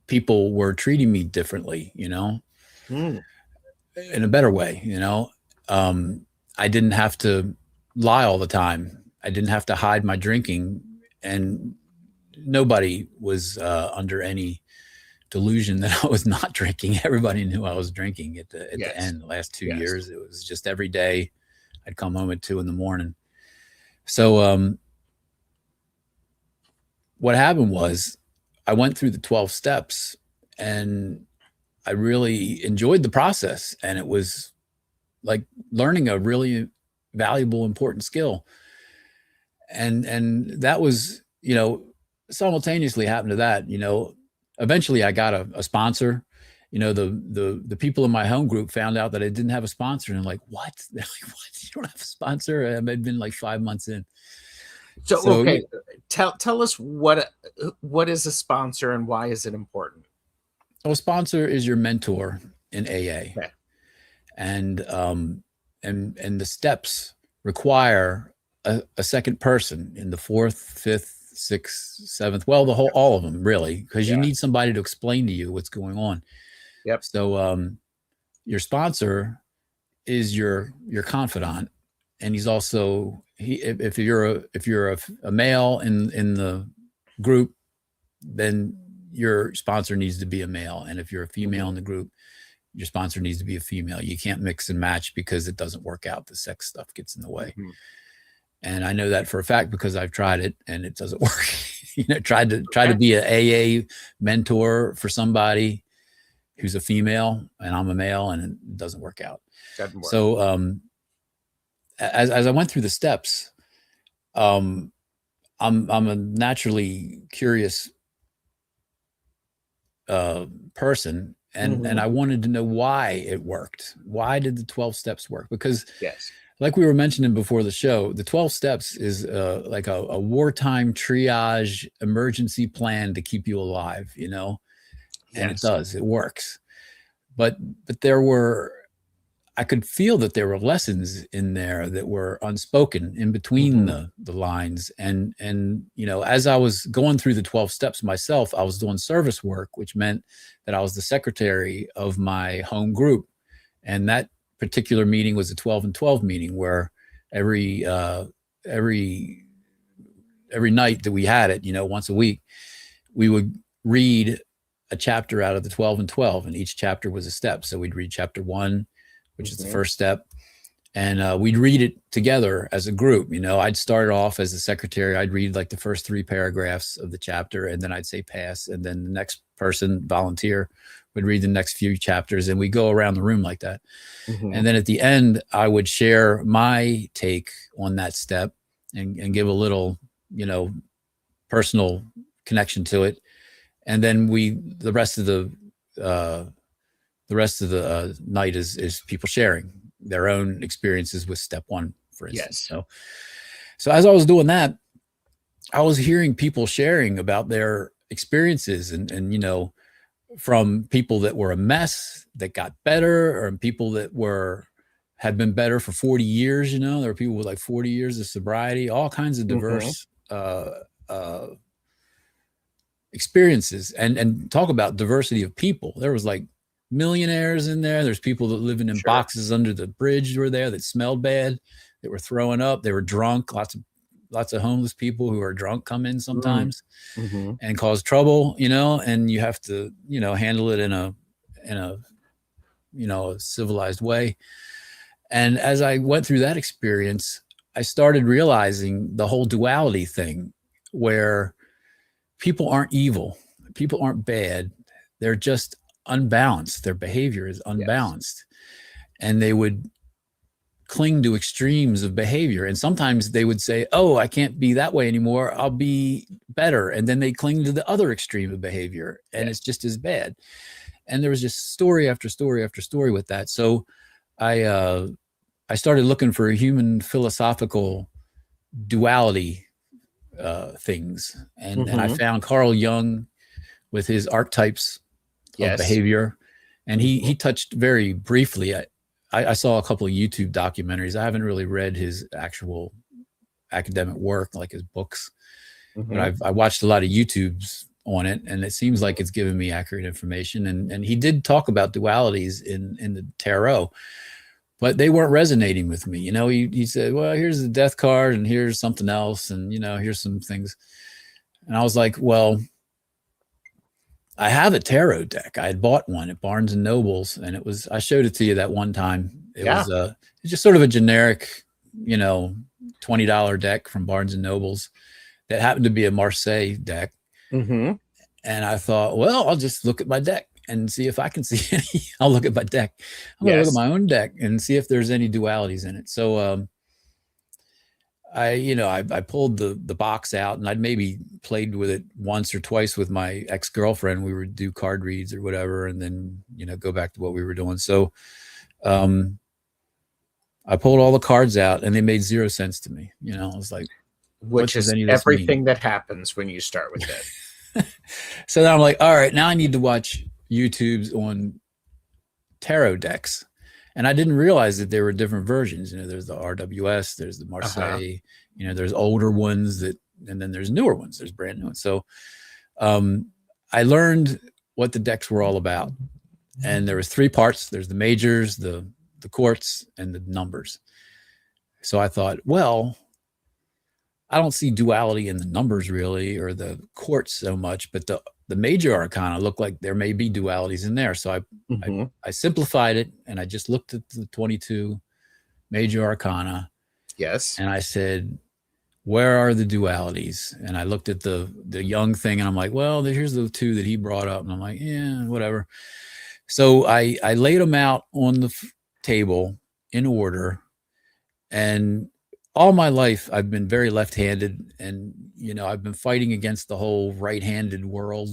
people were treating me differently, in a better way, I didn't have to lie all the time. I didn't have to hide my drinking, and nobody was under any delusion that I was not drinking. Everybody knew I was drinking at the end. The last 2 years, it was just every day. I'd come home at 2 a.m. So what happened was I went through the 12 steps, and I really enjoyed the process. And it was like learning a really valuable, important skill. And that was, simultaneously happened to that, eventually I got a sponsor. The people in my home group found out that I didn't have a sponsor, and I'm like, what? They're like, what? You don't have a sponsor? I'd been like 5 months in. So okay, tell us what is a sponsor and why is it important? Well, a sponsor is your mentor in AA. Okay. And the steps require a second person in the 4th, 5th, 6th, 7th, well, all of them really, because you need somebody to explain to you what's going on. Yep. So your sponsor is your confidant, and he's also if you're a male in the group, then your sponsor needs to be a male, and if you're a female in the group, your sponsor needs to be a female. You can't mix and match because it doesn't work out. The sex stuff gets in the way. And I know that for a fact because I've tried it and it doesn't work. Tried to be an AA mentor for somebody who's a female and I'm a male, and it doesn't work out. So as I went through the steps, I'm a naturally curious person. And I wanted to know why it worked. Why did the 12 steps work? Because like we were mentioning before the show, the 12 steps is like a wartime triage emergency plan to keep you alive, and it does, it works. But I could feel that there were lessons in there that were unspoken in between the lines. And as I was going through the 12 steps myself, I was doing service work, which meant that I was the secretary of my home group. And that particular meeting was a 12 and 12 meeting, where every night that we had it, once a week, we would read a chapter out of the 12 and 12, and each chapter was a step. So we'd read chapter 1, which is the first step. And we'd read it together as a group. I'd start off as the secretary. I'd read like the first 3 paragraphs of the chapter, and then I'd say pass. And then the next person, volunteer, would read the next few chapters, and we go around the room like that. And then at the end, I would share my take on that step and give a little, personal connection to it. And then the rest of the night is people sharing their own experiences with step 1, for instance. So as I was doing that, I was hearing people sharing about their experiences and from people that were a mess that got better, or people that had been better for 40 years. There were people with like 40 years of sobriety, all kinds of diverse experiences, and talk about diversity of people. There was like millionaires in there. There's people that living in boxes under the bridge were there that smelled bad, that were throwing up. They were drunk. Lots of homeless people who are drunk come in sometimes and cause trouble, and you have to, handle it in a a civilized way. And as I went through that experience, I started realizing the whole duality thing, where people aren't evil, people aren't bad, they're just unbalanced. Their behavior is unbalanced. And they would cling to extremes of behavior. And sometimes they would say, oh, I can't be that way anymore, I'll be better. And then they cling to the other extreme of behavior, and it's just as bad. And there was just story after story after story with that. So I started looking for human philosophical duality things. And I found Carl Jung with his archetypes of behavior. And he touched very briefly. I saw a couple of YouTube documentaries. I haven't really read his actual academic work, like his books, but I watched a lot of YouTubes on it, and it seems like it's given me accurate information. And he did talk about dualities in the tarot, but they weren't resonating with me. He said, well, here's the death card and here's something else. And, here's some things. And I was like, well, I have a tarot deck. I had bought one at Barnes and Nobles, and I showed it to you that one time. It was it's just sort of a generic, $20 deck from Barnes and Nobles that happened to be a Marseille deck. And I thought, well, I'll just look at my deck and see if I can see any. I'll look at my deck. I'm going to look at my own deck and see if there's any dualities in it. So, I pulled the box out, and I'd maybe played with it once or twice with my ex-girlfriend. We would do card reads or whatever, and then, go back to what we were doing. So, I pulled all the cards out, and they made zero sense to me. I was like, which is everything that happens when you start with it. So then I'm like, all right, now I need to watch YouTubes on tarot decks. And I didn't realize that there were different versions. There's the RWS, there's the Marseille, there's older ones and then there's newer ones, there's brand new ones. So I learned what the decks were all about. And there was 3 parts. There's the majors, the quartz, and the numbers. So I thought, well, I don't see duality in the numbers really, or the quartz so much, but the major arcana look like there may be dualities in there. So I simplified it, and I just looked at the 22 major arcana. Yes. And I said, where are the dualities? And I looked at the Jung thing, and I'm like, well, here's the 2 that he brought up. And I'm like, yeah, whatever. So I laid them out on the table in order. And all my life, I've been very left-handed, and, I've been fighting against the whole right-handed world.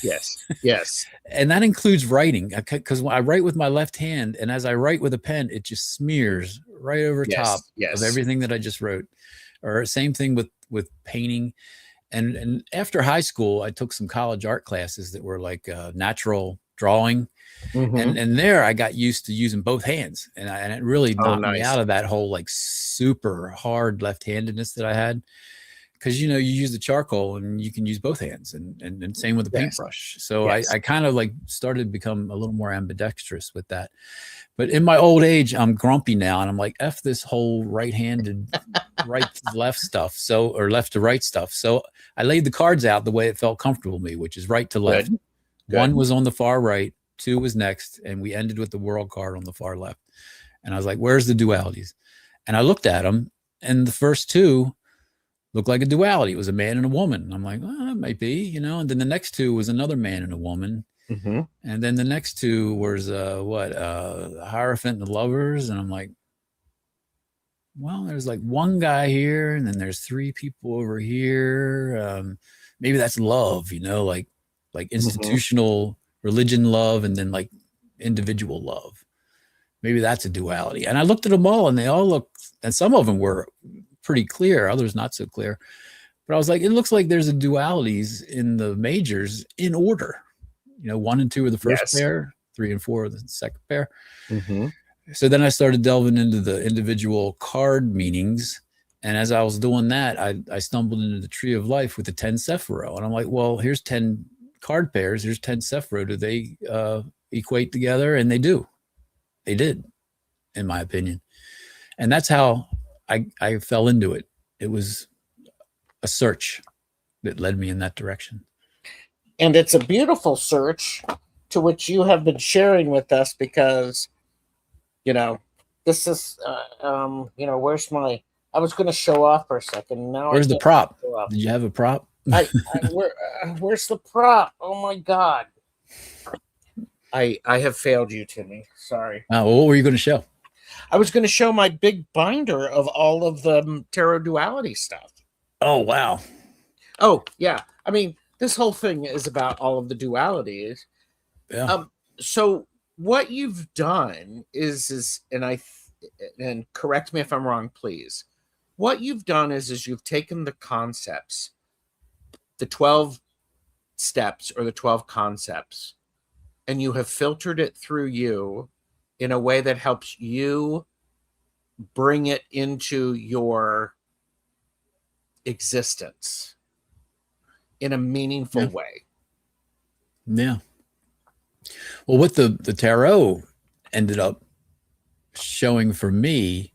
Yes. And that includes writing, because when I write with my left hand, and as I write with a pen, it just smears right over top of everything that I just wrote. Or same thing with painting. And after high school, I took some college art classes that were like natural drawing. And there I got used to using both hands, and it really knocked me out of that whole like super hard left-handedness that I had, because you use the charcoal and you can use both hands, and same with the paintbrush. So I kind of like started to become a little more ambidextrous with that. But in my old age, I'm grumpy now, and I'm like, F this whole right-handed right to left stuff, or left to right stuff. So I laid the cards out the way it felt comfortable to me, which is right to left. Good. 1 was on the far right, 2 was next, and we ended with the world card on the far left. And I was like, where's the dualities? And I looked at them, and the first 2 looked like a duality. It was a man and a woman. And I'm like, well, it might be, and then the next 2 was another man and a woman. And then the next 2 was the Hierophant and the Lovers. And I'm like, well, there's like 1 guy here, and then there's 3 people over here. Maybe that's love, like institutional religion love, and then like individual love. Maybe that's a duality. And I looked at them all, and they all looked, and some of them were pretty clear, others not so clear. But I was like, it looks like there's a dualities in the majors in order. 1 and 2 are the first pair, 3 and 4 are the second pair. So then I started delving into the individual card meanings. And as I was doing that, I stumbled into the Tree of Life with the 10 Sephiro. And I'm like, well, here's 10 card pairs, here's 10 Sephiro. Do they equate together, and they do. They did, in my opinion. And that's how I fell into it. It was a search that led me in that direction. And it's a beautiful search to which you have been sharing with us, because, this is, where's my, I was going to show off for a second. Now where's the prop? Did you have a prop? Where's the prop? Oh my God. I have failed you, Timy. Sorry. Well, what were you going to show? I was going to show my big binder of all of the tarot duality stuff. Oh, wow. Oh, yeah. I mean, this whole thing is about all of the dualities. Yeah. So what you've done is and correct me if I'm wrong, please. What you've done is you've taken the concepts, the 12 steps or the 12 concepts, and you have filtered it through you in a way that helps you bring it into your existence in a meaningful way. Yeah. Well, what the tarot ended up showing for me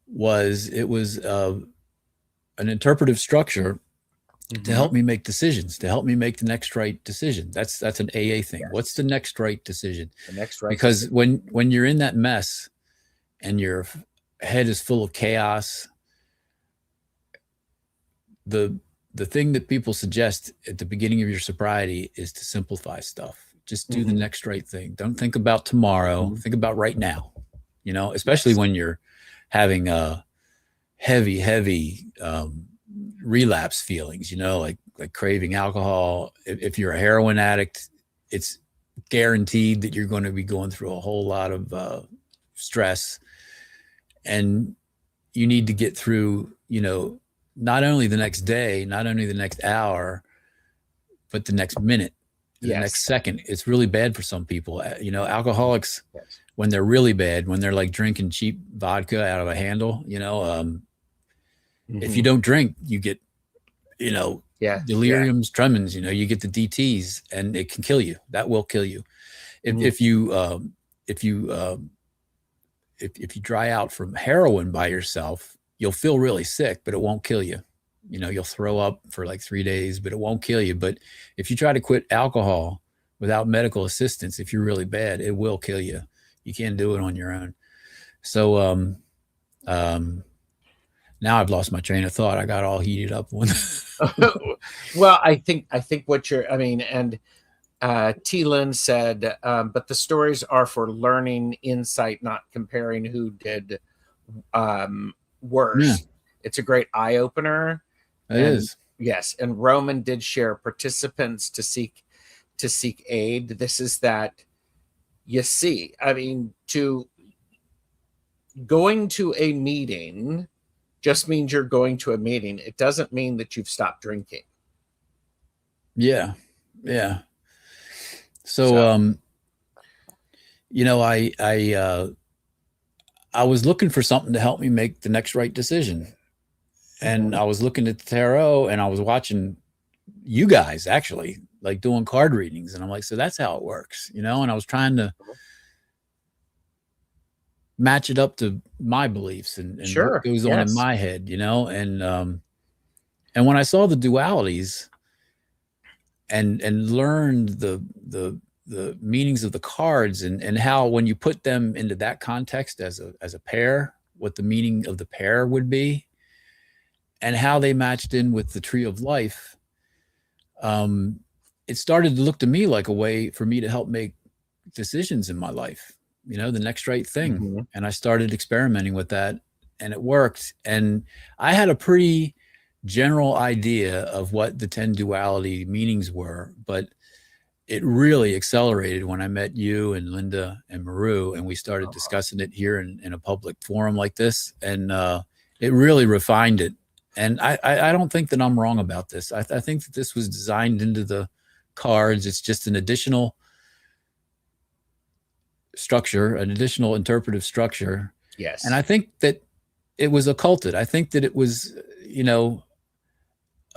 was it was an interpretive structure to help me make decisions, to help me make the next right decision. That's an AA thing. Yes. What's the next right decision? The next right because decision. when you're in that mess and your head is full of chaos, the thing that people suggest at the beginning of your sobriety is to simplify stuff. Just do the next right thing. Don't think about tomorrow. Think about right now, especially when you're having heavy relapse feelings, like craving alcohol. If you're a heroin addict, it's guaranteed that you're going to be going through a whole lot of stress, and you need to get through, not only the next day, not only the next hour, but the next minute, the next second. It's really bad for some people. Alcoholics, when they're really bad, when they're like drinking cheap vodka out of a handle, if you don't drink, you get, deliriums tremens, you get the DTs, and it can kill you. That will kill you. If you dry out from heroin by yourself, you'll feel really sick, but it won't kill you. You'll throw up for like 3 days, but it won't kill you. But if you try to quit alcohol without medical assistance, if you're really bad, it will kill you. You can't do it on your own. So, now I've lost my train of thought. I got all heated up. Well, I think what and T. Lynn said, but the stories are for learning insight, not comparing who did worse. Yeah. It's a great eye opener. It is. Yes. And Roman did share participants to seek aid. This is that you see, to going to a meeting just means you're going to a meeting. It doesn't mean that you've stopped drinking. Yeah. Yeah. So I was looking for something to help me make the next right decision. And I was looking at the tarot, and I was watching you guys actually like doing card readings. And I'm like, so that's how it works, and I was trying to match it up to my beliefs and what goes on in my head, and when I saw the dualities and learned the meanings of the cards and how, when you put them into that context as a pair, what the meaning of the pair would be, and how they matched in with the tree of life, it started to look to me like a way for me to help make decisions in my life, the next right thing. And I started experimenting with that, and it worked. And I had a pretty general idea of what the 10 duality meanings were, but it really accelerated when I met you and Linda and Maru, and we started discussing it here in a public forum like this. And it really refined it. And I don't think that I'm wrong about this. I think that this was designed into the cards. It's just an additional structure, an additional interpretive structure. Yes. And I think that it was occulted. I think that it was,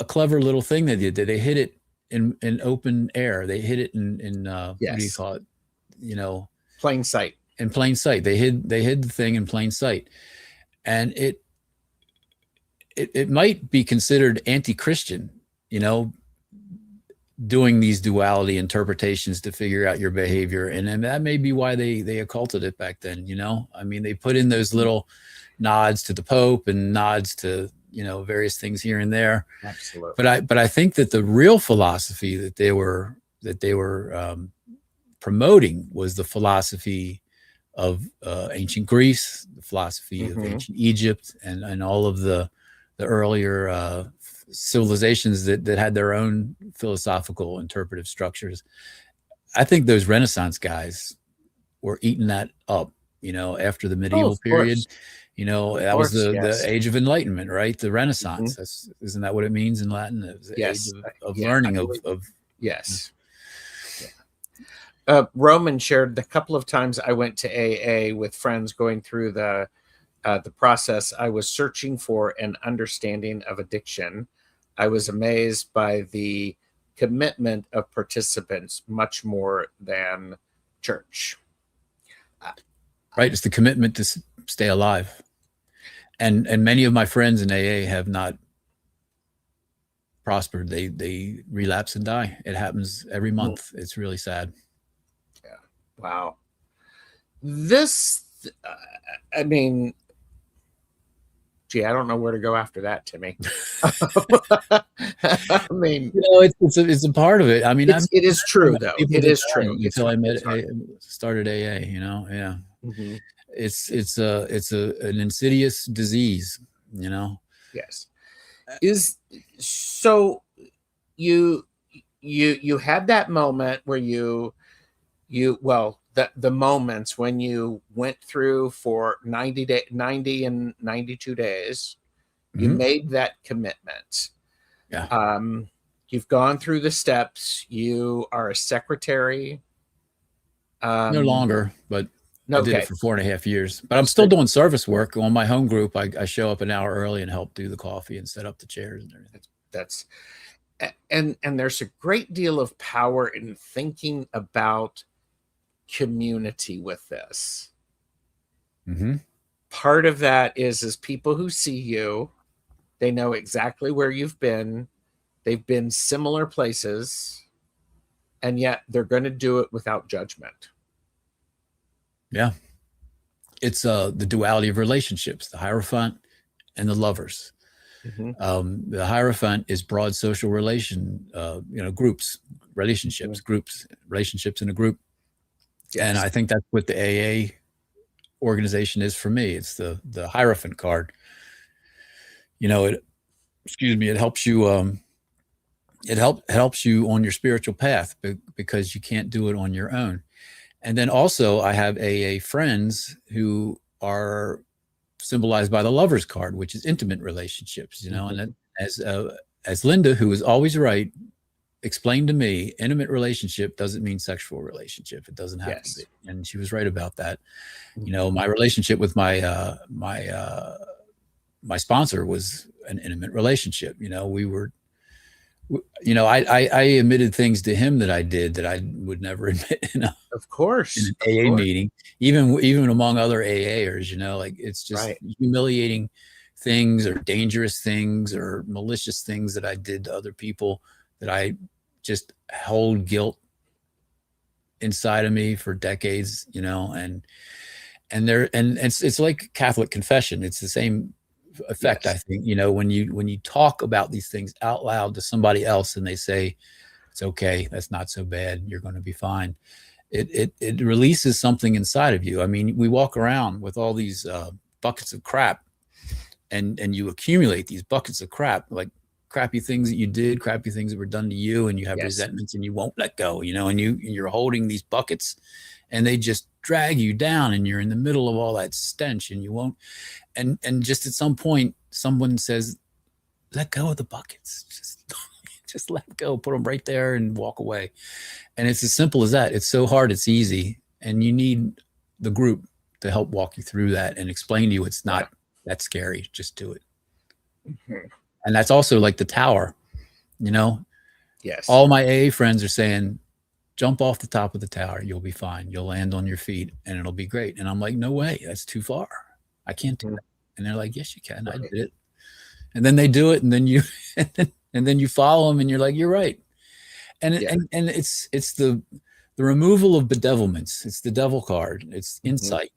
a clever little thing they did. They hit it in open air. They hit it in what do you call it? Plain sight. in plain sight. They hid the thing in plain sight. And it might be considered anti-Christian, doing these duality interpretations to figure out your behavior. And that may be why they occulted it back then. I mean, they put in those little nods to the Pope and nods to, various things here and there. Absolutely. But I think that the real philosophy that they were promoting was the philosophy of ancient Greece, the philosophy of ancient Egypt, and all of the earlier civilizations that had their own philosophical interpretive structures. I think those Renaissance guys were eating that up, after the medieval period. That was the age of enlightenment, right? The Renaissance. Isn't that what it means in Latin? It was the age of learning of yes. Roman shared the couple of times I went to AA with friends going through the process. I was searching for an understanding of addiction. I was amazed by the commitment of participants, much more than church. Right. It's the commitment to stay alive. And many of my friends in AA have not prospered. They relapse and die. It happens every month. It's really sad. Yeah. Wow. This, I mean, gee, I don't know where to go after that, Timy. I mean, it's a part of it. I mean, it is true, though. It is true. Until I started AA, yeah. Mm-hmm. It's an insidious disease, Yes. So you had that moment where the moments when you went through for 90 and 92 days, you made that commitment. Yeah. You've gone through the steps. You are a secretary. No longer, but I did it for 4.5 years. But I'm still doing service work on my home group. I show up an hour early and help do the coffee and set up the chairs and everything. And there's a great deal of power in thinking about community with this. Part of that is people who see you, they know exactly where you've been. They've been similar places, and yet they're going to do it without judgment. Yeah. It's the duality of relationships, the Hierophant and the lovers. The Hierophant is broad social relation, groups, relationships in a group. Yes. And I think that's what the AA organization is for me. It's the Hierophant card. It helps you. It helps you on your spiritual path because you can't do it on your own. And then also I have AA friends who are symbolized by the Lover's card, which is intimate relationships. And as Linda, who is always right, explained to me, intimate relationship doesn't mean sexual relationship. It doesn't have to be. And she was right about that. My relationship with my sponsor was an intimate relationship. We were, I admitted things to him that I did that I would never admit of course, in an AA meeting, even among other AAers, it's just humiliating things or dangerous things or malicious things that I did to other people that I just hold guilt inside of me for decades, and it's like Catholic confession. It's the same effect. I think, when you talk about these things out loud to somebody else and they say, it's okay, that's not so bad, you're going to be fine. It releases something inside of you. I mean, we walk around with all these buckets of crap and you accumulate these buckets of crap, like crappy things that you did, crappy things that were done to you, and you have resentments and you won't let go, and you're holding these buckets and they just drag you down and you're in the middle of all that stench and you won't. And just at some point, someone says, let go of the buckets. Just let go, put them right there and walk away. And it's as simple as that. It's so hard, it's easy. And you need the group to help walk you through that and explain to you it's not that scary. Just do it. And that's also like the tower, Yes. All my AA friends are saying, jump off the top of the tower. You'll be fine. You'll land on your feet and it'll be great. And I'm like, no way. That's too far. I can't do that. And they're like, yes, you can. Right. I did it. And then they do it. And then you, and then you follow them and you're like, you're right. And it's the removal of bedevilments. It's the devil card. It's insight.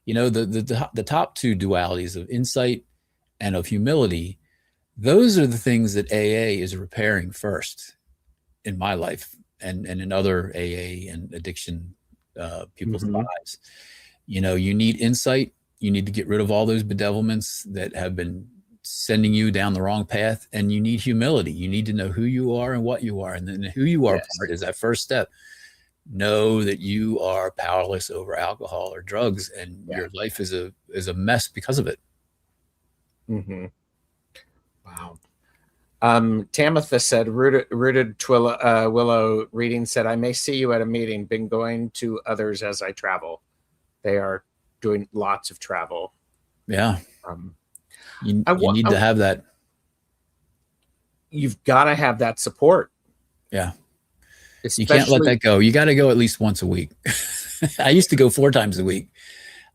You know, the top two dualities of insight and of humility, those are the things that AA is repairing first in my life and in other AA and addiction people's lives. You know, you need insight. You need to get rid of all those bedevilments that have been sending you down the wrong path. And you need humility. You need to know who you are and what you are. And then who you are part is that first step. Know that you are powerless over alcohol or drugs, and your life is a mess because of it. Wow. Tamitha said, rooted Willow reading said, I may see you at a meeting. Been going to others as I travel. They are doing lots of travel. Yeah. You need to have that. You've got to have that support. Yeah. You can't let that go. You got to go at least once a week. I used to go 4 times a week.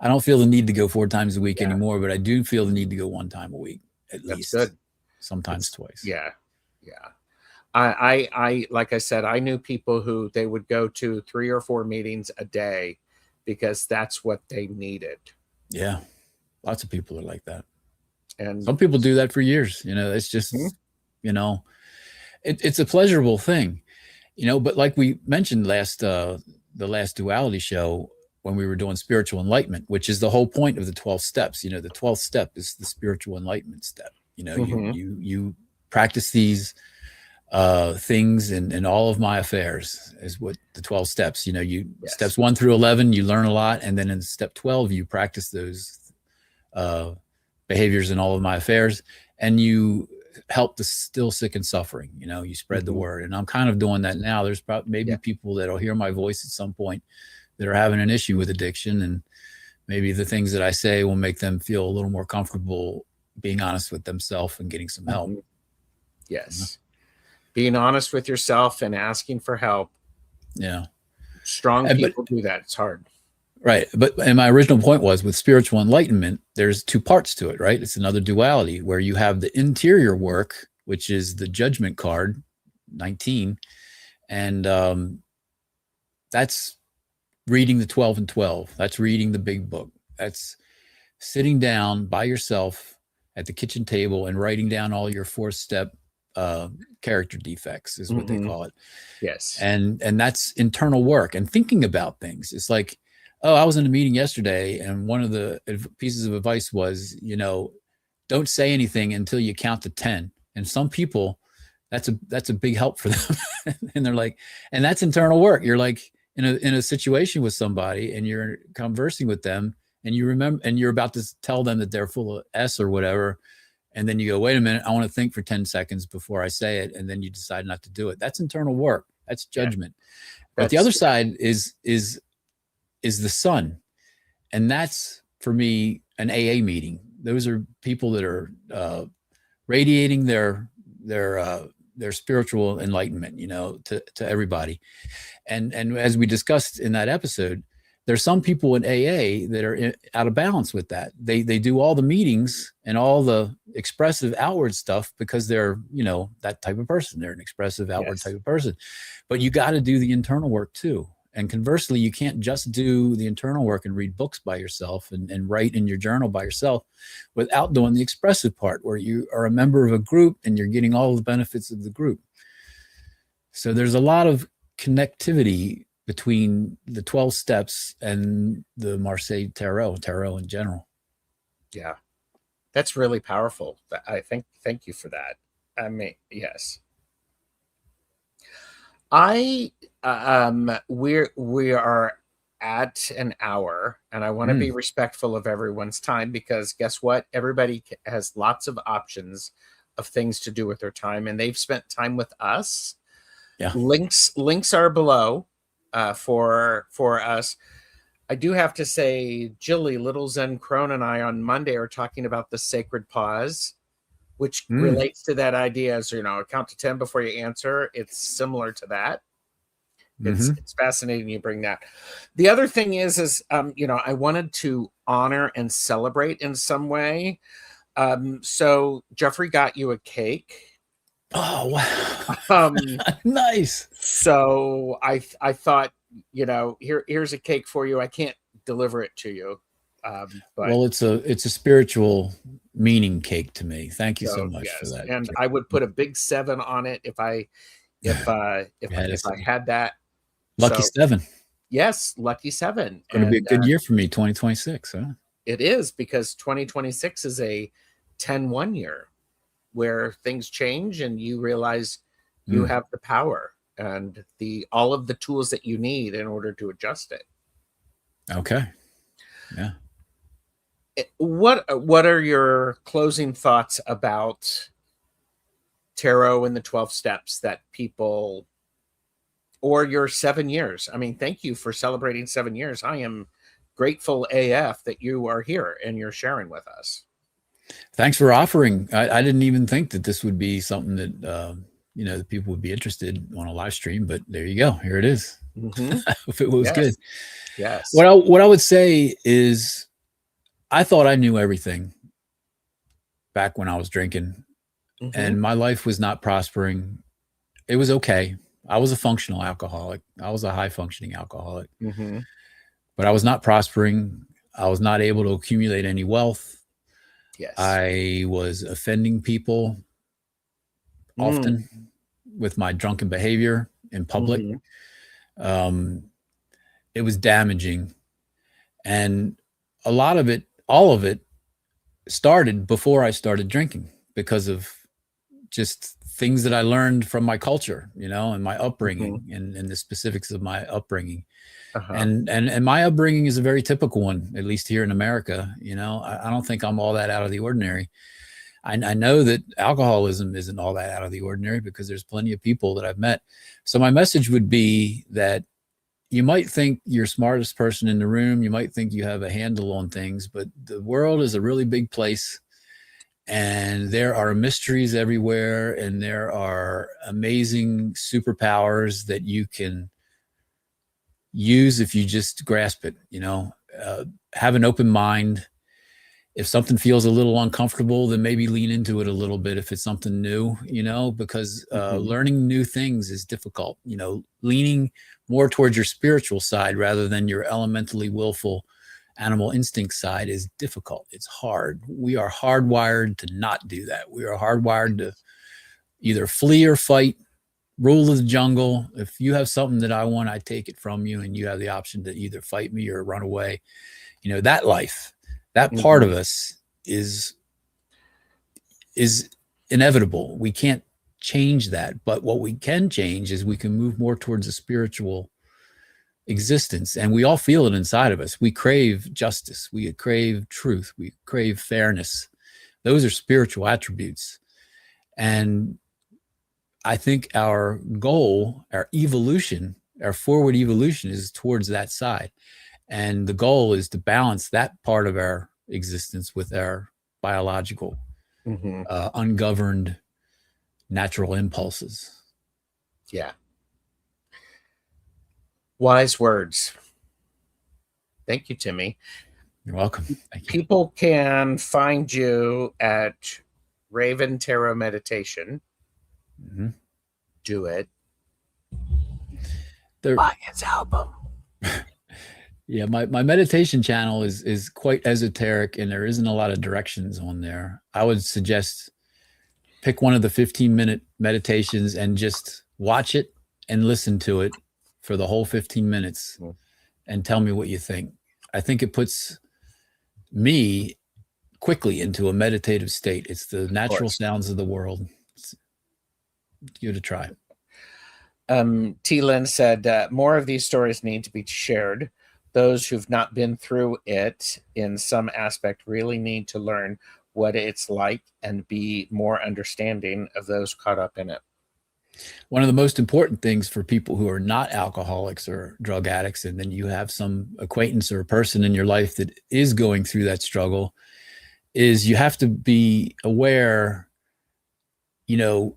I don't feel the need to go 4 times a week anymore, but I do feel the need to go 1 time a week at least. Good. Sometimes twice. Yeah. Yeah. I like I said, I knew people who they would go to 3 or 4 meetings a day because that's what they needed. Yeah. Lots of people are like that. And some people do that for years. You know, it's just, you know, it's a pleasurable thing. You know, but like we mentioned the last duality show when we were doing spiritual enlightenment, which is the whole point of the 12 steps. You know, the 12th step is the spiritual enlightenment step. You know, you practice these things in all of my affairs is what the 12 steps, you know, steps 1 through 11, you learn a lot. And then in step 12, you practice those behaviors in all of my affairs, and you help the still sick and suffering. You know, you spread the word, and I'm kind of doing that now. There's probably maybe people that'll hear my voice at some point that are having an issue with addiction, and maybe the things that I say will make them feel a little more comfortable being honest with themselves and getting some help. Yes. Being honest with yourself and asking for help. Yeah. Strong people do that. It's hard. Right. And my original point was with spiritual enlightenment, there's 2 parts to it, right? It's another duality where you have the interior work, which is the judgment card, 19. And that's reading the 12 and 12. That's reading the big book. That's sitting down by yourself at the kitchen table and writing down all your 4-step character defects is what they call it. Yes. And that's internal work and thinking about things. It's like, oh, I was in a meeting yesterday, and one of the pieces of advice was, you know, don't say anything until you count to 10. And some people, that's a big help for them. And they're like, and that's internal work. You're like in a situation with somebody, and you're conversing with them, and you remember, and you're about to tell them that they're full of S or whatever. And then you go, wait a minute, I want to think for 10 seconds before I say it. And then you decide not to do it. That's internal work. That's judgment. But the other side is the sun. And that's, for me, an AA meeting. Those are people that are radiating their spiritual enlightenment, you know, to everybody. And as we discussed in that episode, there's some people in AA that are out of balance with that. They do all the meetings and all the expressive outward stuff because they're, you know, that type of person. They're an expressive outward type of person. But you got to do the internal work too. And conversely, you can't just do the internal work and read books by yourself and write in your journal by yourself without doing the expressive part, where you are a member of a group and you're getting all the benefits of the group. So there's a lot of connectivity between the 12 steps and the Marseille tarot in general. Yeah. That's really powerful. I think, thank you for that. I mean, yes. We are at an hour, and I want to be respectful of everyone's time, because guess what? Everybody has lots of options of things to do with their time, and they've spent time with us. Yeah. Links are below for us. I do have to say, Jilly, Little Zen Crone, and I on Monday are talking about the sacred pause, which relates to that idea as, you know, count to 10 before you answer. It's similar to that. It's fascinating you bring that. The other thing is I wanted to honor and celebrate in some way. So Jeffrey got you a cake. Oh, wow. Nice. So I thought, here's a cake for you. I can't deliver it to you. But well, it's a spiritual meaning cake to me. Thank you so much for that. And I would put a big 7 on it if I had that. Lucky 7. Yes, lucky 7. Going to be a good year for me, 2026, huh? It is, because 2026 is a 10-1 year where things change and you realize you have the power and all of the tools that you need in order to adjust it. Okay. Yeah. What are your closing thoughts about tarot and the 12 steps that people, or your 7 years? I mean, thank you for celebrating 7 years. I am grateful AF that you are here and you're sharing with us. Thanks for offering. I didn't even think that this would be something that that people would be interested on a live stream, but there you go. Here it is. If it was good. Yes. What I would say is, I thought I knew everything back when I was drinking, and my life was not prospering. It was okay. I was a functional alcoholic. I was a high functioning alcoholic, but I was not prospering. I was not able to accumulate any wealth. Yes. I was offending people often with my drunken behavior in public. It was damaging. And all of it started before I started drinking, because of just things that I learned from my culture, and my upbringing, and the specifics of my upbringing. And my upbringing is a very typical one, at least here in America. I don't think I'm all that out of the ordinary. I know that alcoholism isn't all that out of the ordinary, because there's plenty of people that I've met. So my message would be that you might think you're smartest person in the room. You might think you have a handle on things, but the world is a really big place, and there are mysteries everywhere, and there are amazing superpowers that you can use if you just grasp it. Have an open mind. If something feels a little uncomfortable, then maybe lean into it a little bit if it's something new, because learning new things is difficult. Leaning more towards your spiritual side rather than your elementally willful animal instinct side is difficult. It's hard. We are hardwired to not do that. We are hardwired to either flee or fight, rule of the jungle. If you have something that I want, I take it from you, and you have the option to either fight me or run away. That life, that part of us is inevitable. We can't change that, but what we can change is we can move more towards a spiritual existence, and we all feel it inside of us. We crave justice, we crave truth, we crave fairness. Those are spiritual attributes, and I think our goal, our evolution, our forward evolution is towards that side. And the goal is to balance that part of our existence with our biological, ungoverned natural impulses. Yeah. Wise words. Thank you, Timy. You're welcome. Thank you. People can find you at Raven Tarot Meditation. Do it. Buy his album. Yeah, my meditation channel is quite esoteric, and there isn't a lot of directions on there. I would suggest pick one of the 15-minute meditations and just watch it and listen to it for the whole 15 minutes and tell me what you think. I think it puts me quickly into a meditative state. It's the natural sounds of the world. Give it a try. T. Lynn said, more of these stories need to be shared. Those who've not been through it in some aspect really need to learn what it's like and be more understanding of those caught up in it. One of the most important things for people who are not alcoholics or drug addicts, and then you have some acquaintance or a person in your life that is going through that struggle, is you have to be aware, the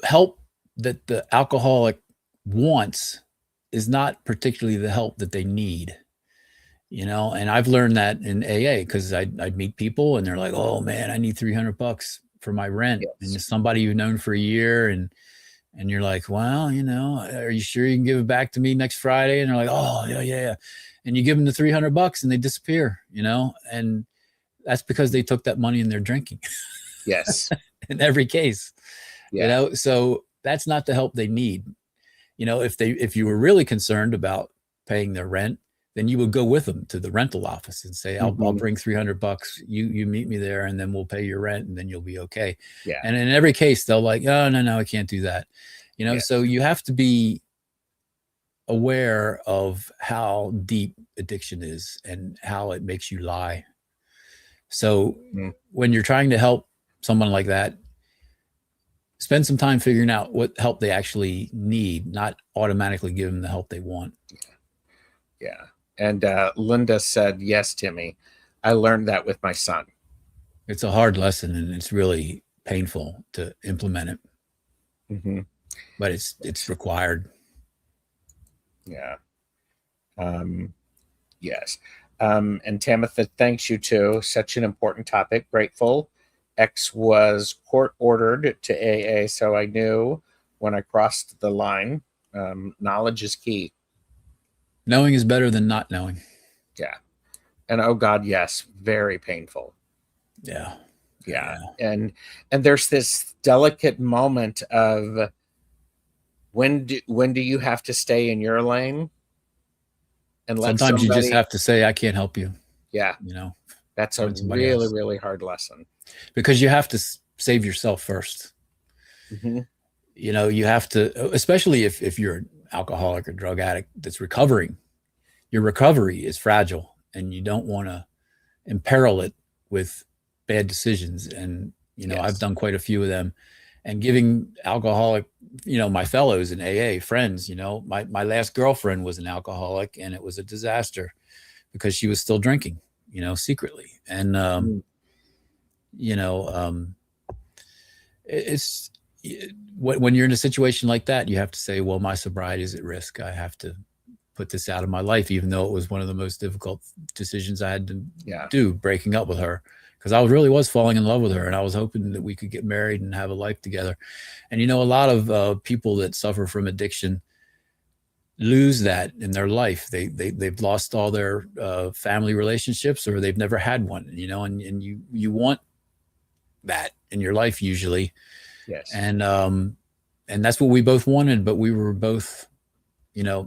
help that the alcoholic wants is not particularly the help that they need. And I've learned that in AA, because I'd meet people and they're like, oh man, I need $300 for my rent. And Yes. it's somebody you've known for a year, and you're like, well, are you sure you can give it back to me next Friday? And they're like, oh yeah. And you give them the $300 and they disappear, and that's because they took that money and they're drinking. Yes. In every case. Yeah. So that's not the help they need. If you were really concerned about paying their rent, then you would go with them to the rental office and say, I'll bring $300. You meet me there, and then we'll pay your rent, and then you'll be okay. Yeah. And in every case, they'll like, oh, no, I can't do that. Yes. So you have to be aware of how deep addiction is and how it makes you lie. So when you're trying to help someone like that, spend some time figuring out what help they actually need, not automatically give them the help they want. Yeah. And Linda said, yes, Timmy, I learned that with my son. It's a hard lesson, and it's really painful to implement it. But it's required. Yeah. Yes. And Tamitha, thanks you too. Such an important topic. Grateful. X was court ordered to AA, so I knew when I crossed the line. Knowledge is key. Knowing is better than not knowing. Yeah. And oh God, yes, very painful. Yeah. And there's this delicate moment of when do you have to stay in your lane? And sometimes you just have to say, I can't help you. Yeah. That's a really, really hard lesson. Because you have to save yourself first. You have to, especially if you're an alcoholic or drug addict that's recovering. Your recovery is fragile, and you don't want to imperil it with bad decisions. And, Yes. I've done quite a few of them, and giving alcoholic, my fellows in AA, friends, my last girlfriend was an alcoholic, and it was a disaster because she was still drinking, secretly. And, it's when you're in a situation like that, you have to say, well, my sobriety is at risk. I have to put this out of my life, even though it was one of the most difficult decisions I had to do, breaking up with her, because I really was falling in love with her, and I was hoping that we could get married and have a life together. And, a lot of people that suffer from addiction lose that in their life. They've lost all their family relationships, or they've never had one, and you want that in your life usually. Yes. And that's what we both wanted, but we were both,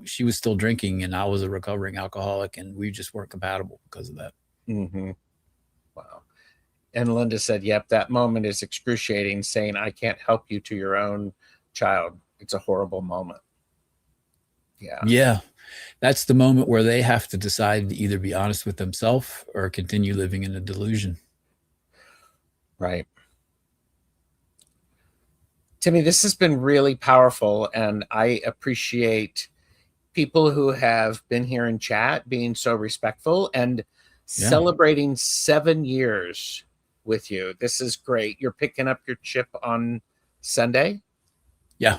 she was still drinking and I was a recovering alcoholic, and we just weren't compatible because of that. Wow. And Linda said, yep, that moment is excruciating, saying, I can't help you to your own child. It's a horrible moment. Yeah. That's the moment where they have to decide to either be honest with themselves or continue living in a delusion. Right. Timmy, this has been really powerful, and I appreciate people who have been here in chat being so respectful and celebrating 7 years with you. This is great. You're picking up your chip on Sunday? Yeah,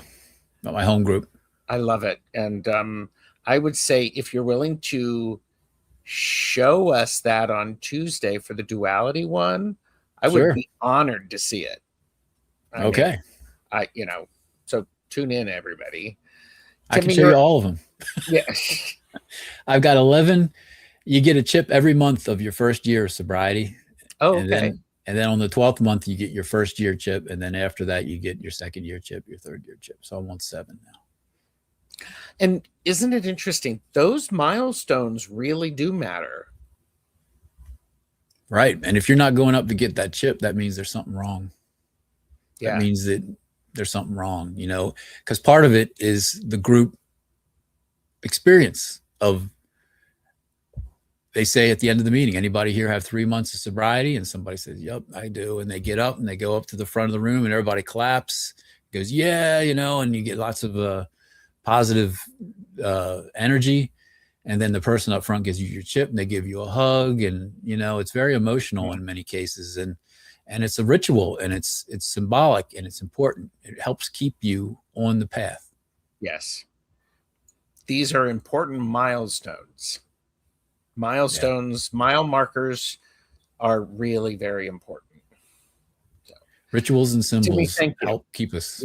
not my home group. I love it. And I would say if you're willing to show us that on Tuesday for the duality one, I would be honored to see it. Okay. So tune in, everybody. I can show you all of them. Yeah. I've got 11. You get a chip every month of your first year of sobriety. Oh, okay. And then on the 12th month, you get your first year chip. And then after that, you get your second year chip, your third year chip. So I'm on 7 now. And isn't it interesting? Those milestones really do matter. Right. And if you're not going up to get that chip, that means there's something wrong. Yeah. That means that there's something wrong, because part of it is the group experience of, they say at the end of the meeting, anybody here have 3 months of sobriety? And somebody says, yep, I do. And they get up and they go up to the front of the room and everybody claps, goes, yeah, and you get lots of positive energy. And then the person up front gives you your chip and they give you a hug. And, it's very emotional in many cases. And it's a ritual, and it's symbolic, and it's important. It helps keep you on the path. Yes. these are important milestones. Mile markers are really very important. So, rituals and symbols Timy, help keep us.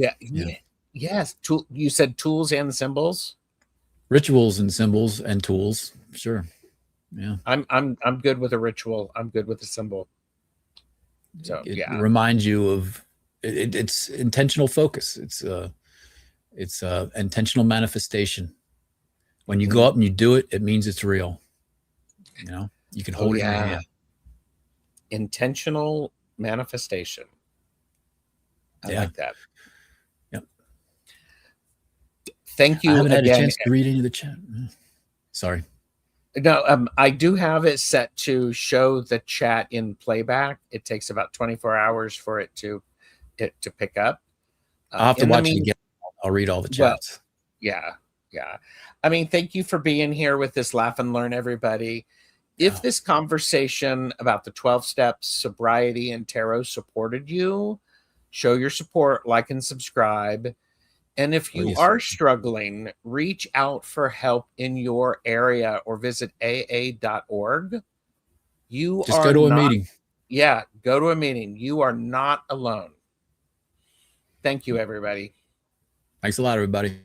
Yes. You said tools and symbols. Rituals and symbols and tools. Sure. Yeah. I'm good with a ritual. I'm good with a symbol. So it reminds you of it's intentional focus. It's intentional manifestation. When you go up and you do it, it means it's real. You know, you can hold it in your hand. Intentional manifestation. I like that. Yep. Thank you. I haven't had a chance to read any of the chat. Sorry. No, I do have it set to show the chat in playback. It takes about 24 hours for it to pick up. I'll have to watch it again. I'll read all the chats. Well, yeah. I mean, thank you for being here with this Laugh and Learn, everybody. If this conversation about the 12 steps, sobriety, and tarot supported you, show your support, like and subscribe. And if you are struggling, reach out for help in your area or visit aa.org. Just go to a meeting. Yeah, go to a meeting. You are not alone. Thank you, everybody. Thanks a lot, everybody.